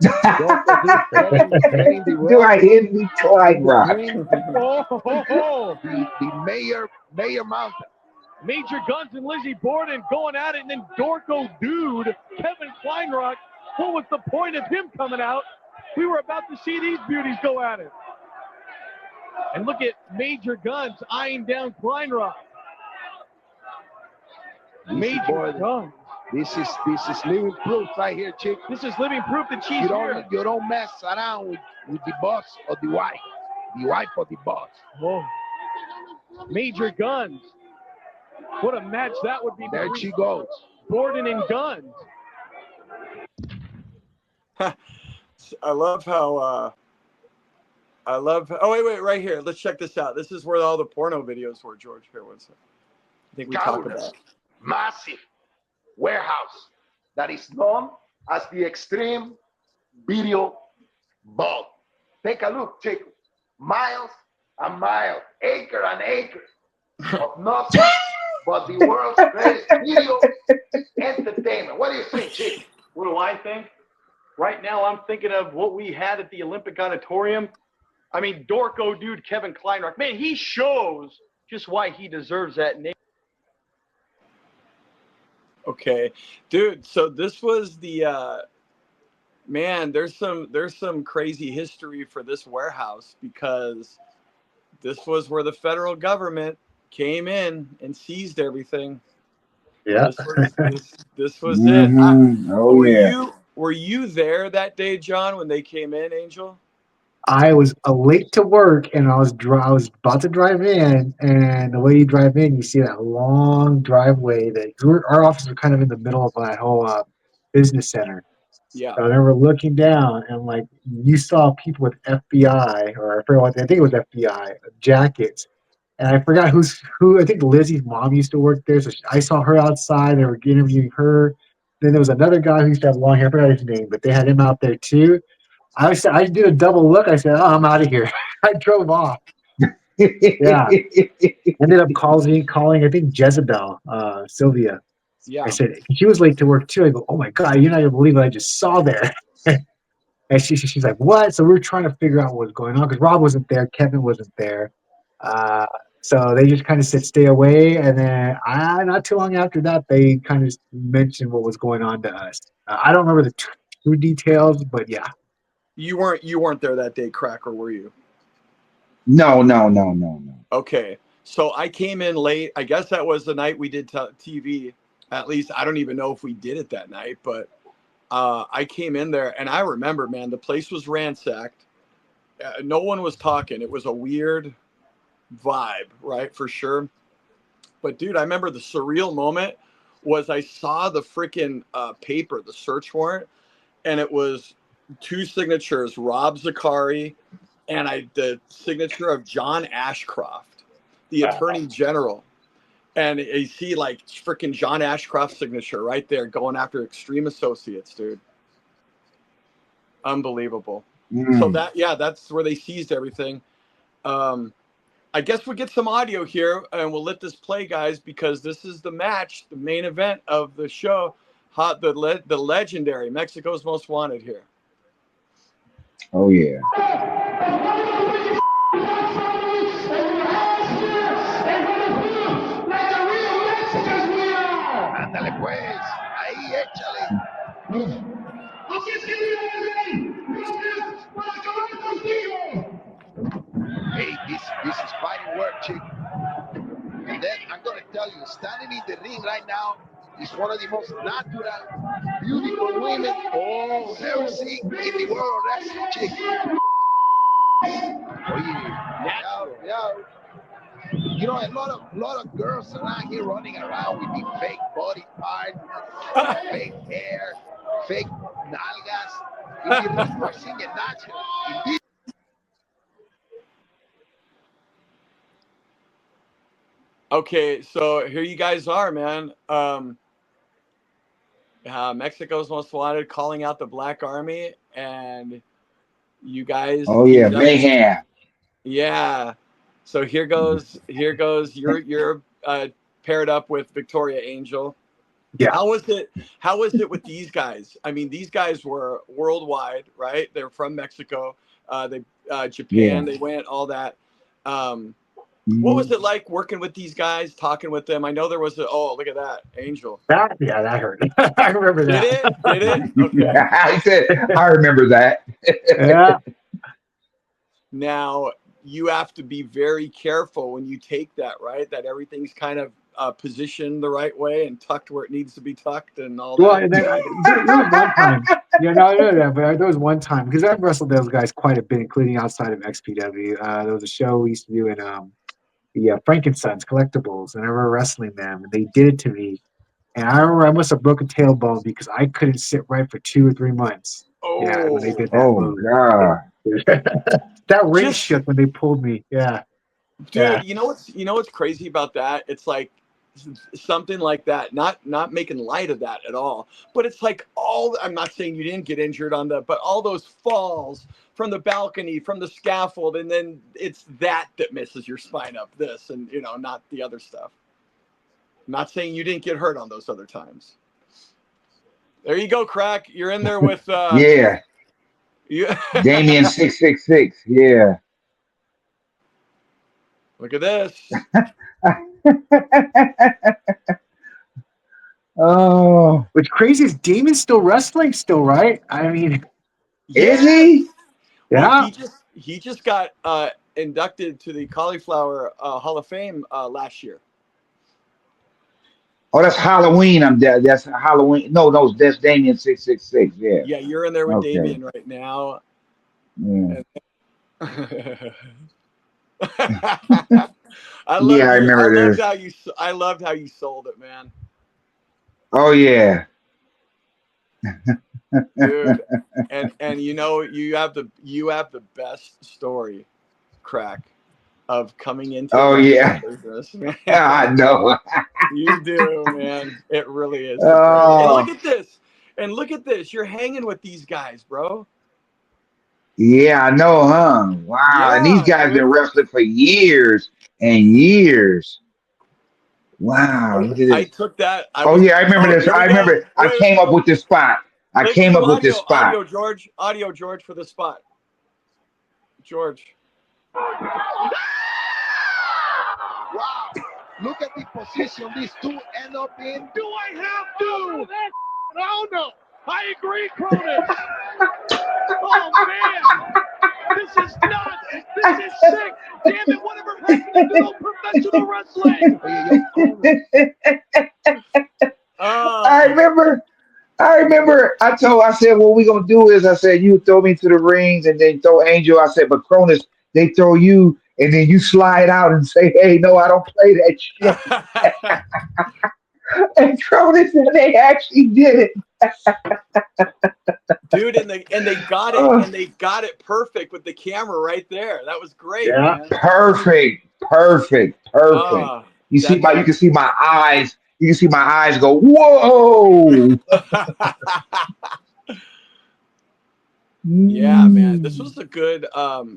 Getting the Do rock I envy Clyde Rock? the Mayor Mountain. Major Guns and Lizzie Borden going at it, and then Dorco dude, Kevin Kleinrock. What was the point of him coming out? We were about to see these beauties go at it. And look at Major Guns eyeing down Kleinrock. Major Guns. This is living proof right here, chick. This is living proof that she's here. You don't mess around with the boss or the wife of the boss. Whoa. Major Guns. What a match that would be. There she goes. Gordon and Guns. I love how. Oh wait, right here. Let's check this out. This is where all the porno videos were, George. Here, one second. I think we talked about massive warehouse that is known as the Xtreme Video Vault. Take a look, chick. Miles and miles, acre and acre of nothing but the world's greatest video entertainment. What do you think, chick? What do I think? Right now, I'm thinking of what we had at the Olympic Auditorium. I mean, Dorco dude Kevin Kleinrock. Man, he shows just why he deserves that name. Okay, dude. So this was the man. There's some crazy history for this warehouse because this was where the federal government came in and seized everything. Yeah. This was it. Oh yeah. Were you there that day, John, when they came in, Angel? I was late to work, and I was about to drive in, and the way you drive in, you see that long driveway. Our office was kind of in the middle of that whole business center. Yeah. So I remember looking down, and like you saw people with FBI, or I forgot what I think it was FBI jackets, and I forgot who. I think Lizzie's mom used to work there, so I saw her outside. They were interviewing her. Then there was another guy who used to have long hair. I forgot his name, but they had him out there too. I did a double look. I said, "Oh, I'm out of here." I drove off. Yeah, ended up calling. I think Jezebel, Sylvia. Yeah. I said she was late to work too. I go, "Oh my God, you're not gonna believe what I just saw there." And she's like, "What?" So we were trying to figure out what was going on because Rob wasn't there, Kevin wasn't there. So they just kind of said, "Stay away." And then not too long after that, they kind of mentioned what was going on to us. I don't remember the true details, but yeah. You weren't there that day, Kraq, or were you? No. Okay, so I came in late. I guess that was the night we did TV. At least I don't even know if we did it that night, but I came in there and I remember, man, the place was ransacked. No one was talking. It was a weird vibe, right? For sure. But dude, I remember the surreal moment was I saw the freaking paper, the search warrant, and it was 2 signatures, Rob Zakari, and the signature of John Ashcroft, the Attorney General. And you see like freaking John Ashcroft's signature right there going after Extreme Associates, dude. Unbelievable. So that's where they seized everything. I guess we'll get some audio here, and we'll let this play, guys, because this is the match, the main event of the show. The legendary Mexico's Most Wanted here. Oh yeah. Ándale pues, ahí échale. Así es que mira, rey, gracias por acabar contigo. Hey, this is fighting work, chick. And then I'm gonna tell you, standing in the ring right now is one of the most natural, beautiful women I've ever seen in the world of wrestling, chick. Oh yeah, yeah. You know, a lot of girls around here running around with the fake body parts, fake hair, fake nalgas. In the ring, we're seeing it natural. Indeed. Okay, so here you guys are, man. Mexico's Most Wanted calling out the Black Army, and you guys Oh yeah, teamed up. mayhem. Yeah. So here goes. You're paired up with Victoria Angel. Yeah. How was it? How was it with these guys? I mean, these guys were worldwide, right? They're from Mexico. Japan. They went all that. What was it like working with these guys, talking with them? I know there was look at that, Angel. That hurt. I remember that. Did it? Okay. I said, I remember that. Yeah. Now you have to be very careful when you take that, right? That everything's kind of positioned the right way and tucked where it needs to be tucked and all that. Well, and then, there was one time. Yeah, no, I know that, but there was one time because I've wrestled those guys quite a bit, including outside of XPW. There was a show we used to do in the Frankenstein's Collectibles, and I remember wrestling them, and they did it to me. And I remember I must have broken tailbone because I couldn't sit right for 2 or 3 months. Yeah, when they did that Oh move. God. That ring shook when they pulled me. Yeah. Dude, Yeah. you know what's crazy about that? It's like something like that, not making light of that at all, but it's like I'm not saying you didn't get injured on but all those falls from the balcony, from the scaffold, and then it's that messes your spine up, this, and not the other stuff. I'm not saying you didn't get hurt on those other times. There you go, Kraq. You're in there with Yeah. Damien 666. Yeah. Look at this. Oh. What's crazy is Damon's still wrestling, right? I mean, Is he? Well, Yeah. he just got inducted to the Cauliflower Hall of Fame last year. Oh, that's Halloween. That's Halloween. No, that's Damien 666. Yeah. Yeah, you're in there with Okay. Damien right now. Yeah. I loved how you sold it, man. Oh yeah. Dude, and you have the best story, Kraq, of coming into Oh the yeah. business, man. I know. You do, man. It really is. Oh. And look at this. You're hanging with these guys, bro. Yeah, I know, huh? Wow. And these Yeah, guys been dude. wrestling for years and years. Wow. Look at I this. took that. Oh yeah, I remember this. Here I we go. remember I Wait, came up with this spot. I let's came do up with this spot. Audio, George, for the spot. George. Wow. Look at the position these two end up in. Do I have to? Oh, no. I agree, Cronus. Oh, man. This is nuts. This is sick. Damn it, whatever happened to professional wrestling? I remember I said, what we gonna do is I said, you throw me to the rings and then throw Angel. I said, but Cronus, they throw you and then you slide out and say, hey, no, I don't play that shit. And Cronus, and they actually did it. Dude, and they got it, and they got it perfect with the camera right there. That was great. Yeah. Man. Perfect. You can see my eyes. You can see my eyes go, whoa. Yeah, man. This was a good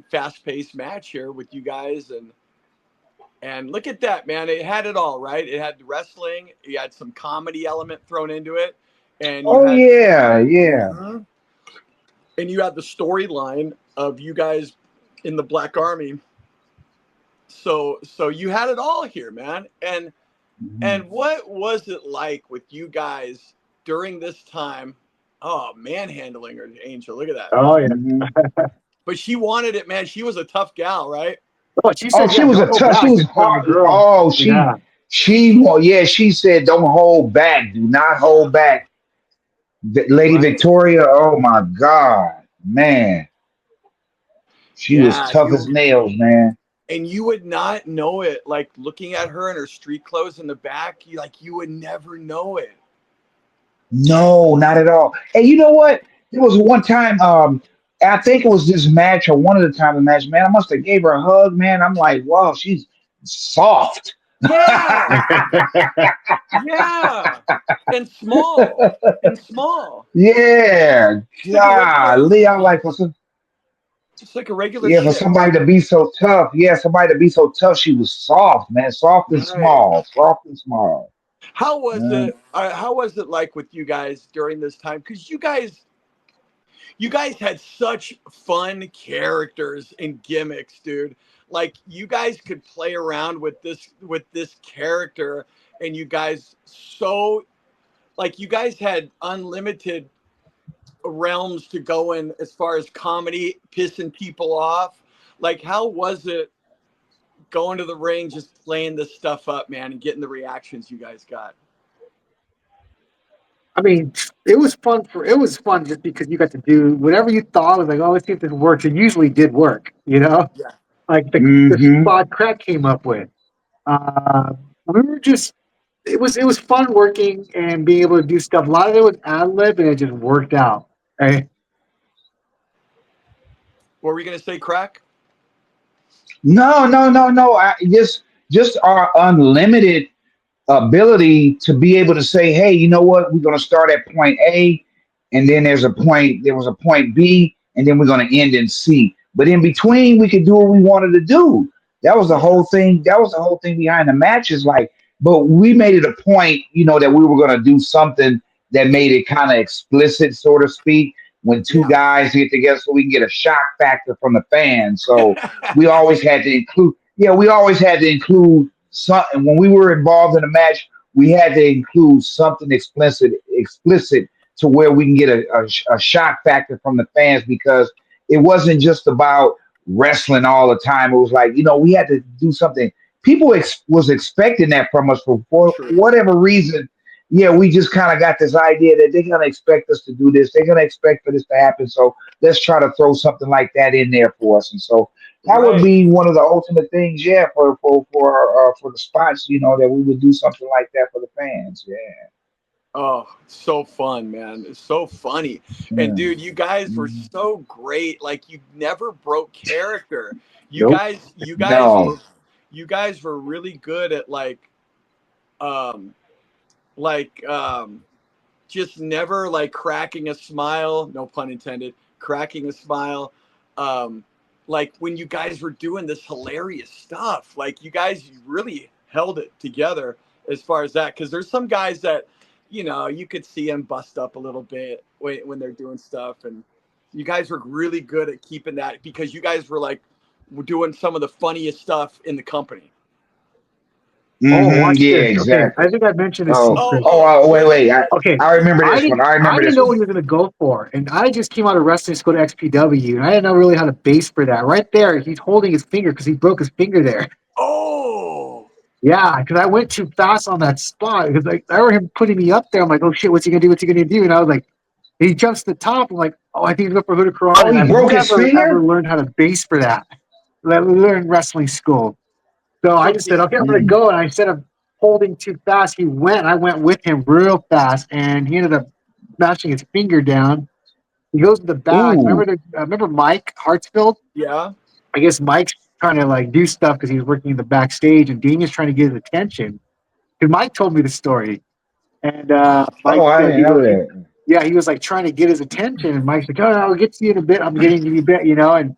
fast-paced match here with you guys, and And look at that, man. It had it all, right? It had wrestling. You had some comedy element thrown into it. And you Oh had yeah, yeah. Mhm. And you had the storyline of you guys in the Black Army. So you had it all here, man. Mhm. And what was it like with you guys during this time? Oh, manhandling her, Angel. Look at that. Oh yeah. Mhm. But she wanted it, man. She was a tough gal, right? Oh, she Oh, said, she yeah, was don't a hold tough. She back was in front of the hard. girl. Oh, Yeah. well, yeah. She said, "Don't hold back. Do not Yeah. hold back." Lady Right. Victoria. Oh my God, man, she was Yeah. tough as nails, man. And you would not know it. Like looking at her in her street clothes in the back, you would never know it. No, not at all. And you know what? There was one time, I think it was this match or one of the time the match, man. I must have gave her a hug, man. I'm like, wow, she's soft. Yeah. Yeah. And small. And small. Yeah, It's like a regular golly, I like for some, it's like a regular yeah, for chick. somebody to be so tough. Yeah, somebody to be so tough. She was soft, man, soft and Right. small, soft and small. How was Yeah. it? How was it like with you guys during this time? Because you guys had such fun characters and gimmicks, dude. Like you guys could play around with this character, and you guys so like you guys had unlimited realms to go in as far as comedy, pissing people off. Like, how was it going to the ring, just playing this stuff up, man, and getting the reactions you guys got? I mean, it was fun just because you got to do whatever you thought was like, oh, let's see if this works. It usually did work, you know? Yeah. Like the Mm-hmm. spot Kraq came up with. We were just it was fun working and being able to do stuff. A lot of it was ad lib and it just worked out. Right? What were you gonna say, Crack? No, no, no, no. Just our unlimited ability to be able to say, hey, you know what? We're going to start at point A, and then there was a point B, and then we're going to end in C. But in between, we could do what we wanted to do. That was the Yeah. whole thing. That was the whole thing behind the matches. Like, but we made it a point, that we were going to do something that made it kind of explicit, so to speak, when two Yeah. guys get together, so we can get a shock factor from the fans. So we always had to include. Yeah, we always had to include something when we were involved in a match. We had to include something explicit to where we can get a shock factor from the fans because it wasn't just about wrestling all the time. It was like we had to do something. People was expecting that from us for True. whatever reason. Yeah, we just kind of got this idea that they're gonna expect us to do this. They're gonna expect for this to happen. So let's try to throw something like that in there for us. And so that would Right. be one of the ultimate things, yeah, for the spots, that we would do something like that for the fans, yeah. Oh, so fun, man. It's so funny. And Yeah. dude, you guys were Mhm. so great. Like you never broke character. You Nope. guys you guys No. were you guys were really good at um like just never like cracking a smile, no pun intended, cracking a smile. Um like when you guys were doing this hilarious stuff, like you guys really held it together as far as that, because there's some guys that you could see them bust up a little bit when they're doing stuff, and you guys were really good at keeping that because you guys were like were doing some of the funniest stuff in the company. Oh, Hmm. watch Yeah, this. Okay, exactly. I think I mentioned a Oh, secret. wait, Yes, wait. I, yes. Okay, I remember this one. I I remember didn't this know one. what you were going to go for, and I just came out of wrestling school to XPW, and I didn't know really how to base for that. Right there, he's holding his finger because he broke his finger there. Oh, Yeah, because I went too fast on that spot because I remember him putting me up there. I'm like, oh shit, what's he gonna do? What's he gonna do? And I was like, he jumps to the top. I'm like, oh, I think he's going for Hood Quran. Oh, And he I've broke his never ever finger? learned how to base for that. I learned wrestling school. So I so just said, okay, I'm gonna Mm. go. And instead of holding too fast, he went. I went with him real fast, and he ended up smashing his finger down. He goes to the back. Ooh. Remember Mike Hartsfield? yeah. I guess Mike's trying to like do stuff because he's working in the backstage, and Damien's trying to get his attention. Because Mike told me the story, and Mike Oh, I said didn't know that. yeah, he was like trying to get his attention, and Mike's like, "Oh, no, I'll get to you in a bit. I'm getting to you a bit," you know. And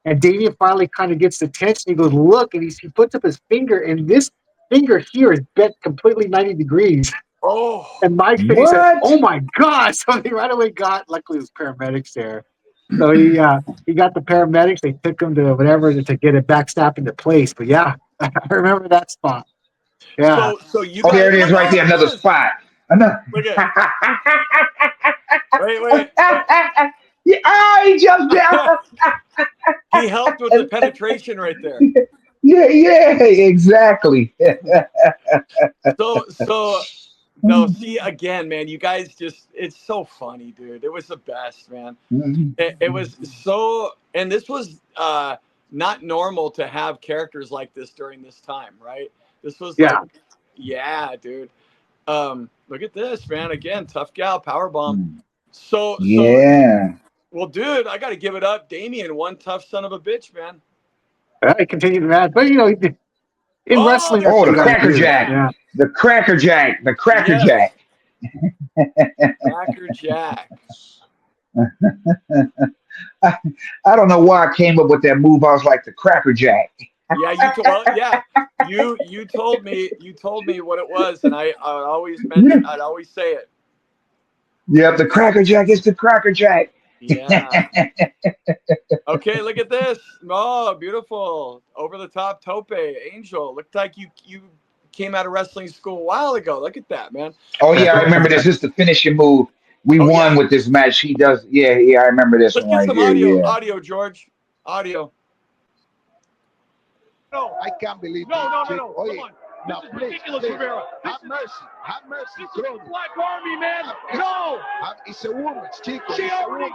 And Damian finally kind of gets the attention. He goes, look, and he puts up his finger, and this finger here is bent completely 90 degrees. Oh, And Mike said, he said, What? oh my God. So he right away luckily it was paramedics there. So he got the paramedics. They took him to whatever to get it back snapped into place. But yeah, I remember that spot. Yeah. so you Oh, guys there it is look, right there. look at Another this. spot. Another. Look at wait. Yeah, he jumped down. He helped with the penetration right there. Yeah, exactly. So no, see again, man, you guys it's so funny, dude. It was the best, man. It was so, and this was not normal to have characters like this during this time, right? This was like, yeah, dude. Look at this, man. Again, tough gal, power bomb. So Yeah. well, dude, I got to give it up. Damien, one tough son of a bitch, man. I continued to match, but in wrestling, that's Oh, what the you got to Cracker do. Jack. Yeah. The Cracker Jack. The Cracker Yes. Jack. Cracker Jack. I don't know why I came up with that move. I was like the Cracker Jack. Yeah, you told me what it was, and I always mention, I'd always say it. Yep, the Cracker Jack is the Cracker Jack. Yeah. Okay, look at this. Oh, beautiful. Over the top tope, Angel. Looked like you came out of wrestling school a while ago. Look at that, man. Oh yeah, I remember this. This is the finishing move. We won with this match. He does. Yeah, I remember this Let's one get right some here. audio, George. Audio. No, I can't believe it. No. Oye, Come on. now, This is please, ridiculous, please, Rivera. have mercy. Have mercy. This is the Black Army, man. No. It's a woman, chico. She It's a already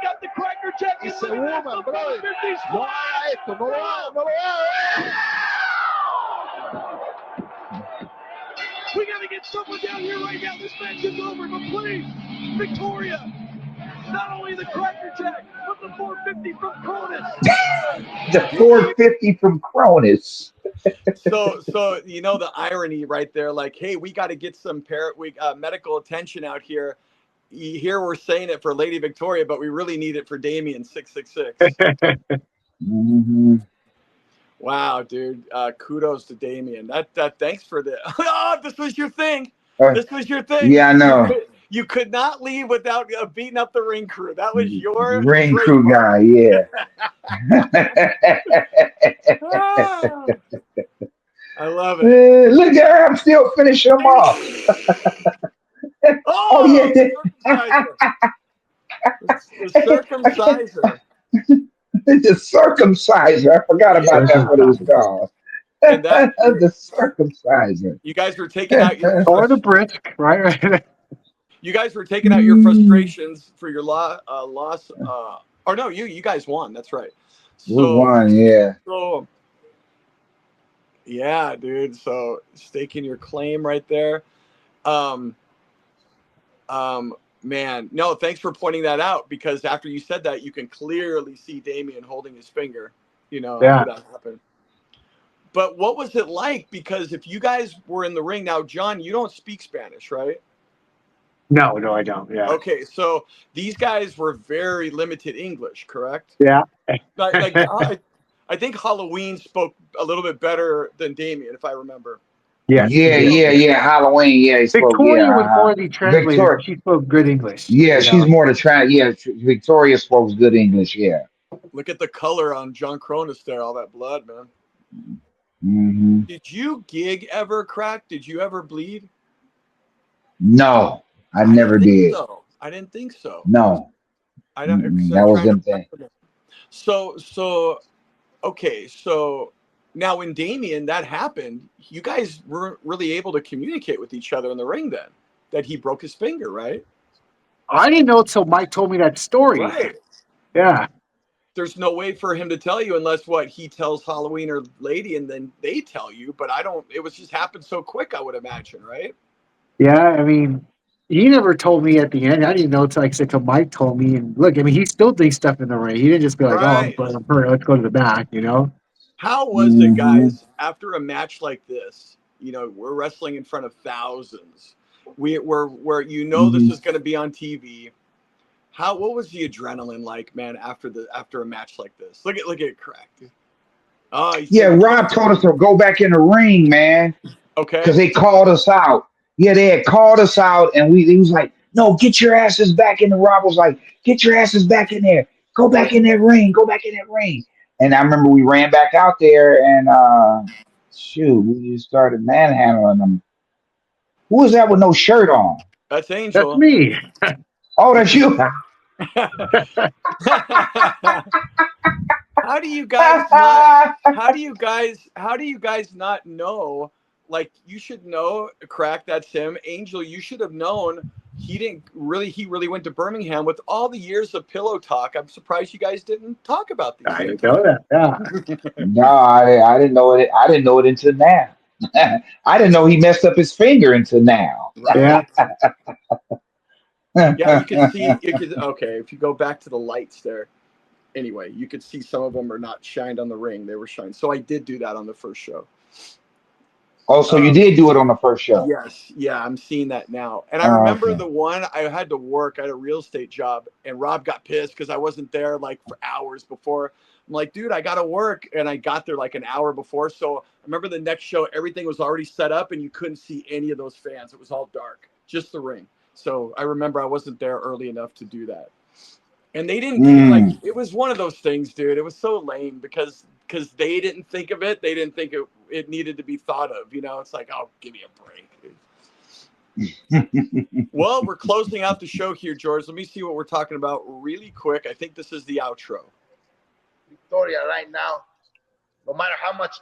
got the Cracker Jack. It's a woman, brother. No haga esto. No lo haga. No lo haga. We got to get someone down here right now. This match is over, but please, Victoria, not only the Cracker Jack, but the 450 from Cronus. The 450 from Cronus. So you know the irony right there, like, hey, we got to get some medical attention out here. Here we're saying it for Lady Victoria, but we really need it for Damien 666. Mm-hmm. Wow, dude. Kudos to Damien. That thanks for the this was your thing. This was your thing. Yeah, I know. You could not leave without beating up the ring crew. That was your ring crew guy, yeah. I love it. Look at her, I'm still finishing them off. Oh yeah. The circumciser. The circumciser. I forgot about that, what it was called. And that, the circumciser. You guys were taking out your or the brisk, right? You guys were taking out your frustrations for your loss. Or no, you guys won. That's right. We won, yeah. So yeah, dude. So staking your claim right there. Man, no, thanks for pointing that out, because after you said that, you can clearly see Damien holding his finger, after that happened. But what was it like? Because if you guys were in the ring now, John, you don't speak Spanish, right? No, I don't. Yeah. Okay, so these guys were very limited English, correct? Yeah. I think Halloween spoke a little bit better than Damien, if I remember. Yeah. Halloween. Yeah, he spoke. Victoria was more the translator. Victoria. She spoke good English. Yeah, she's more the Yeah, Victoria spoke good English. Yeah. Look at the color on John Cronus there, all that blood, man. Mm-hmm. Did you gig ever, Kraq? Did you ever bleed? No, I never did. So. I didn't think so. No. I don't. That was them thing. So, okay. So now when Damien that happened, you guys weren't really able to communicate with each other in the ring then, that he broke his finger, right? I didn't know until Mike told me that story. Right. Yeah. There's no way for him to tell you unless he tells Halloween or Lady and then they tell you, but it was just happened so quick, I would imagine, right? Yeah, I mean, he never told me at the end. I didn't know until Mike told me. And look, I mean, he still thinks stuff in the ring. He didn't just be like, right. "Oh, I'm hurt. Let's go to the back," How was it, guys, after a match like this? We're wrestling in front of thousands. This is going to be on TV. what was the adrenaline like, man, after a match like this? Look at Kraq, dude. Oh, Yeah, Rob told us to go back in the ring, man, okay. because they called us out. Yeah, they had called us out, and he was like, "No, get your asses back in." The Rob was like, "Get your asses back in there. Go back in that ring. Go back in that ring." And I remember we ran back out there, and shoot, we just started manhandling them. Who was that with no shirt on? That's That's Angel. me. Oh, that's you. How do you guys not? How do you guys not know? Like, you should know, Kraq. That's him. Angel, you should have known. He really went to Birmingham with all the years of pillow talk. I'm surprised you guys didn't talk about these I things. didn't know that. Yeah. No, I didn't know it. I didn't know it until now. I didn't know he messed up his finger until now. Right. Yeah. Yeah, you can see. Okay, if you go back to the lights there. Anyway, you could see some of them are not shined on the ring. They were shined. So I did do that on the first show. Oh, so you did do it on the first show? Yes. Yeah, I'm seeing that now. And I Oh, remember okay. the one I had to work. I had a real estate job, and Rob got pissed because I wasn't there like for hours before. I'm like, dude, I got to work. And I got there like an hour before. So I remember the next show, everything was already set up, and you couldn't see any of those fans. It was all dark, just the ring. So I remember I wasn't there early enough to do that. And they didn't care. Like, it was one of those things, dude. It was so lame because they didn't think of it. They didn't think it needed to be thought of. You know, it's like, oh, give me a break, dude. Well, we're closing out the show here, George. Let me see what we're talking about really quick. I think this is the outro. Victoria right now, no matter how much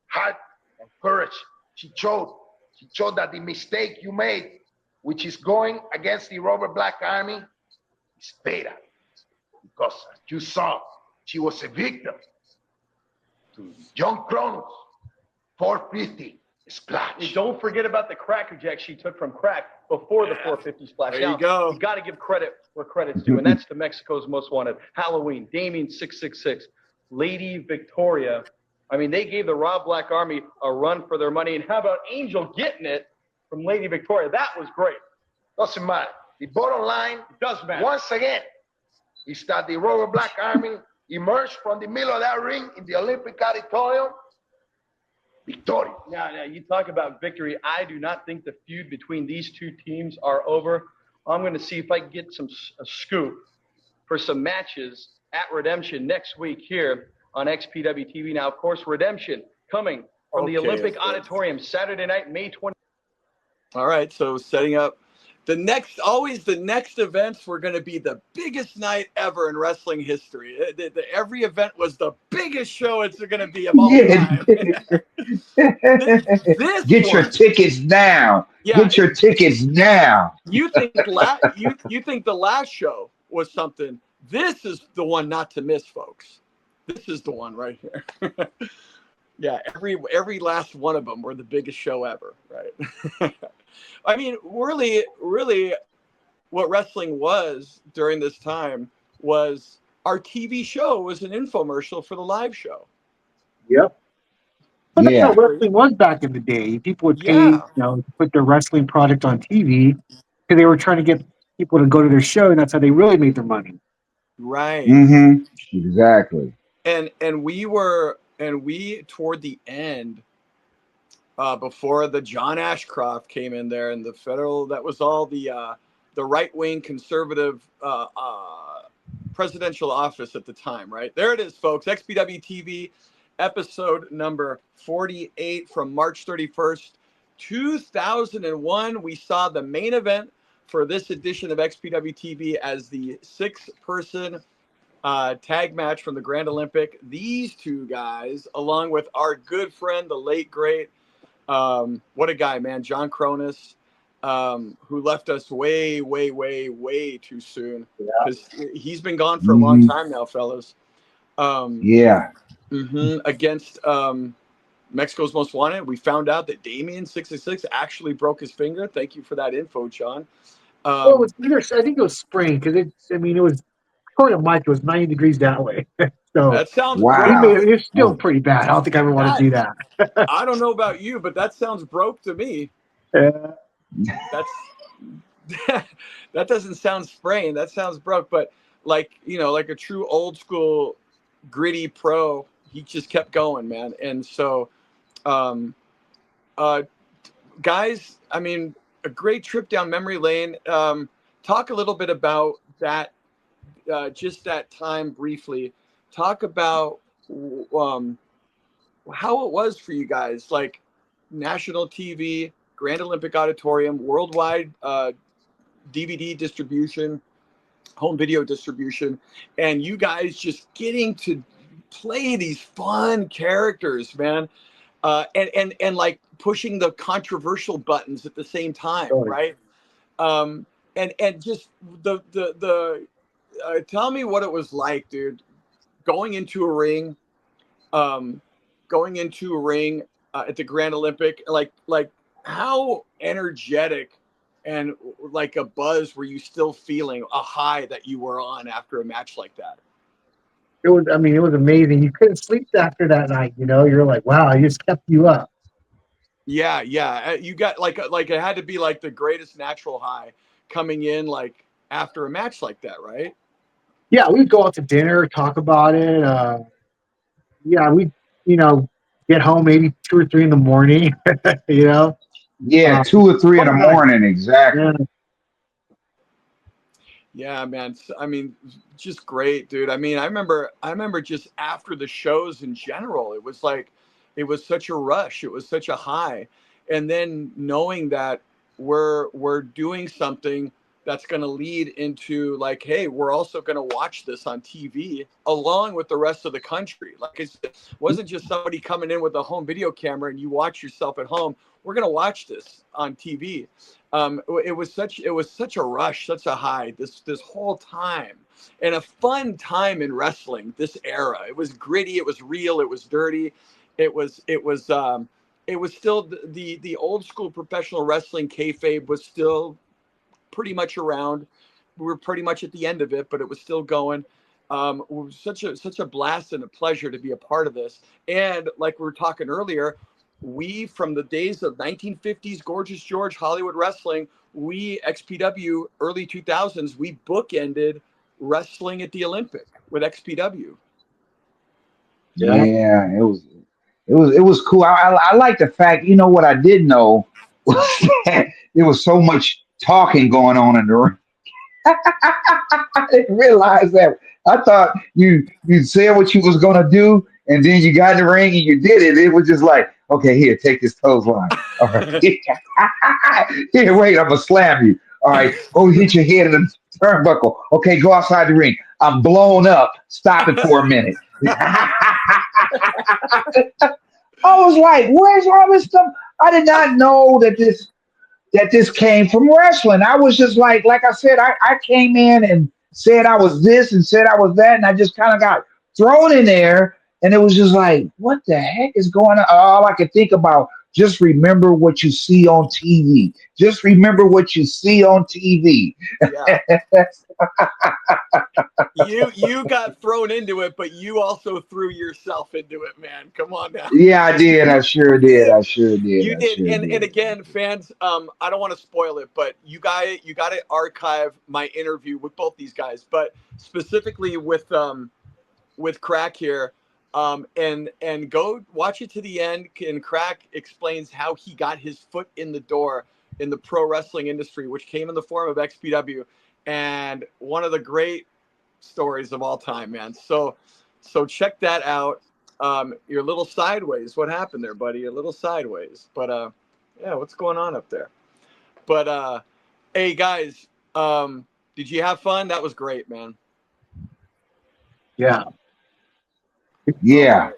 heart and courage she showed that the mistake you made, which is going against the Robert Black Army, is better. Because as you saw, she was a victim to John Kronos, 450 splash. And don't forget about the Cracker Jack she took from Kraq before the 450 splash. There you go. You got to give credit where credit's due, and that's to Mexico's Most Wanted. Halloween, Damien 666, Lady Victoria. I mean, they gave the Rob Black Army a run for their money. And how about Angel getting it from Lady Victoria? That was great. Doesn't matter. The bottom line, It does matter. once again, is that the Robert Black Army emerged from the middle of that ring in the Olympic Auditorium victorious. Now, you talk about victory. I do not think the feud between these two teams are over. I'm going to see if I can get a scoop for some matches at Redemption next week here on XPW TV. Now, of course, Redemption coming from the Olympic Auditorium Saturday night, May 20th. All right, so setting up the next events were going to be the biggest night ever in wrestling history. Every event was the biggest show it's going to be of all time. Get your tickets now. Yeah, Get your tickets now. You think you think the last show was something? This is the one not to miss, folks. This is the one right here. Yeah, every last one of them were the biggest show ever, right? I mean, really, what wrestling was during this time was our TV show was an infomercial for the live show. Yep. But that's Yeah. how wrestling was back in the day. People would pay, to put their wrestling product on TV because they were trying to get people to go to their show, and that's how they really made their money. Right. Mm-hmm. Exactly. And we toward the end, before the John Ashcroft came in there and the federal, that was all the right-wing conservative presidential office at the time, right? There it is, folks. XPW TV, episode number 48 from March 31st, 2001. We saw the main event for this edition of XPW TV as the 6-person tag match from the Grand Olympic. These two guys, along with our good friend, the late, great, what a guy, man, John Kronos, who left us way too soon, because he's been gone for a long time now, fellas. Against Mexico's Most Wanted, we found out that Damien 666 actually broke his finger. Thank you for that info, John. Well, it was I think it was spring, because it was according to Mike, it was 90 degrees that way. So that sounds it's still pretty bad. I don't think I ever want to do that. I don't know about you, but that sounds broke to me. that doesn't sound sprained. That sounds broke. But like, you know, like a true old school gritty pro, he just kept going, man. And so, um, guys, I mean, a great trip down memory lane. Talk a little bit about that, just that time briefly. Talk about um, how it was for you guys, like national TV, Grand Olympic Auditorium, worldwide DVD distribution, home video distribution, and you guys just getting to play these fun characters, man, and like pushing the controversial buttons at the same time, Totally. right? And just the tell me what it was like, dude, going into a ring, um, going into a ring at the Grand Olympic, like how energetic and like a buzz were you still feeling, a high that you were on after a match like that? It was, I mean, it was amazing. You couldn't sleep after that night. You know, you're like, wow, it just kept you up. Yeah, yeah. You got like it had to be like the greatest natural high coming in like after a match like that, right? Yeah, we'd go out to dinner, talk about it. Yeah, we, you know, get home maybe 2 or 3 in the morning. You know, Yeah, uh, 2 or 3 in the fun night. morning, exactly. Yeah, Yeah, man. I mean, just great, dude. I mean, I remember just after the shows in general, it was like, it was such a rush. It was such a high. And then knowing that we're doing something that's going to lead into like, hey, we're also going to watch this on TV along with the rest of the country. Like it wasn't just somebody coming in with a home video camera and you watch yourself at home. We're going to watch this on TV. It was such a rush, such a high this whole time, and a fun time in wrestling. This era, it was gritty, it was real, it was dirty, it was still the old school professional wrestling kayfabe was still pretty much around. We were pretty much at the end of it, but it was still going. It was such a blast and a pleasure to be a part of this. And like we were talking earlier, we from the days of 1950s Gorgeous George Hollywood wrestling, we XPW early 2000s, we bookended wrestling at the Olympic with XPW. yeah. Yeah, it was cool. I like the fact, you know what I did know was that there was so much talking going on in the ring. I didn't realize that. I thought you said what you was gonna do, and then you got in the ring and you did it. It was just like, okay, here, take this clothesline. All right, here, wait, I'm gonna slam you. All right, go hit your head in the turnbuckle. Okay, go outside the ring. I'm blown up. Stop it for a minute. I was like, where's all this stuff? I did not know that this came from wrestling. I was just like I said, I came in and said I was this and said I was that, and I just kind of got thrown in there, and it was just like, what the heck is going on? All I could think about, just remember what you see on TV. Just remember what you see on TV. Yeah. You got thrown into it, but you also threw yourself into it, man. Come on now. Yeah, I did. I sure did. I sure did. You I did, sure and did. again, fans, I don't want to spoil it, but you got to archive my interview with both these guys, but specifically with Kraq here, and go watch it to the end. And Kraq explains how he got his foot in the door in the pro wrestling industry, which came in the form of XPW, and one of the great stories of all time, man. So check that out. You're a little sideways. What happened there, buddy? A little sideways. But yeah, what's going on up there? But hey guys, did you have fun? That was great, man. Yeah. Yeah.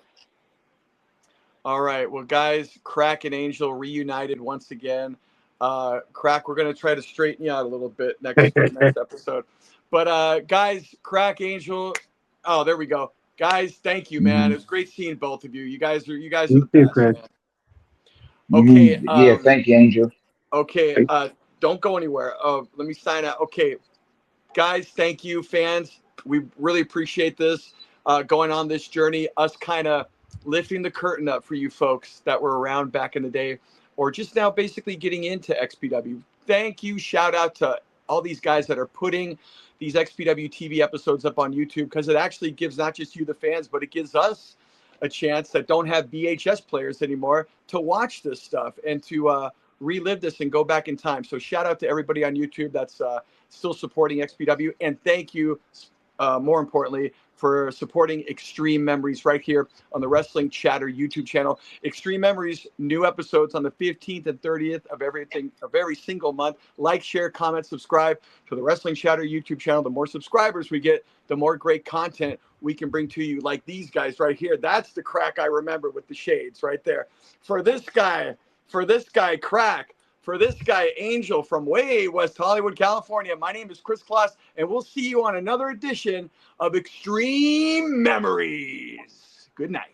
All right. Well, guys, Kraq and Angel reunited once again. Kraq, we're gonna try to straighten you out a little bit next episode. But guys, Kraq, Angel. Oh, there we go. Guys, thank you, man. It Mhm. was great seeing both of you. You guys are You the too, best, Chris. man. Okay. Yeah, thank you, Angel. Okay. Don't go anywhere. Let me sign out. Okay, guys, thank you, fans. We really appreciate this, going on this journey, us kind of lifting the curtain up for you folks that were around back in the day, or just now basically getting into XPW. thank you. Shout out to all these guys that are putting these XPW TV episodes up on YouTube, because it actually gives not just you, the fans, but it gives us a chance that don't have VHS players anymore to watch this stuff and to relive this and go back in time. So shout out to everybody on YouTube that's still supporting XPW. And thank you, more importantly, for supporting Xtreme Memories right here on the Wrestling Chatter YouTube channel. Xtreme Memories, new episodes on the 15th and 30th of every single month. Like, share, comment, subscribe to the Wrestling Chatter YouTube channel. The more subscribers we get, the more great content we can bring to you, like these guys right here. That's the Kraq I remember with the shades right there. For this guy, Kraq. For this guy, Angel, from way West Hollywood, California, my name is Kris Kloss, and we'll see you on another edition of Xtreme Memories. Good night.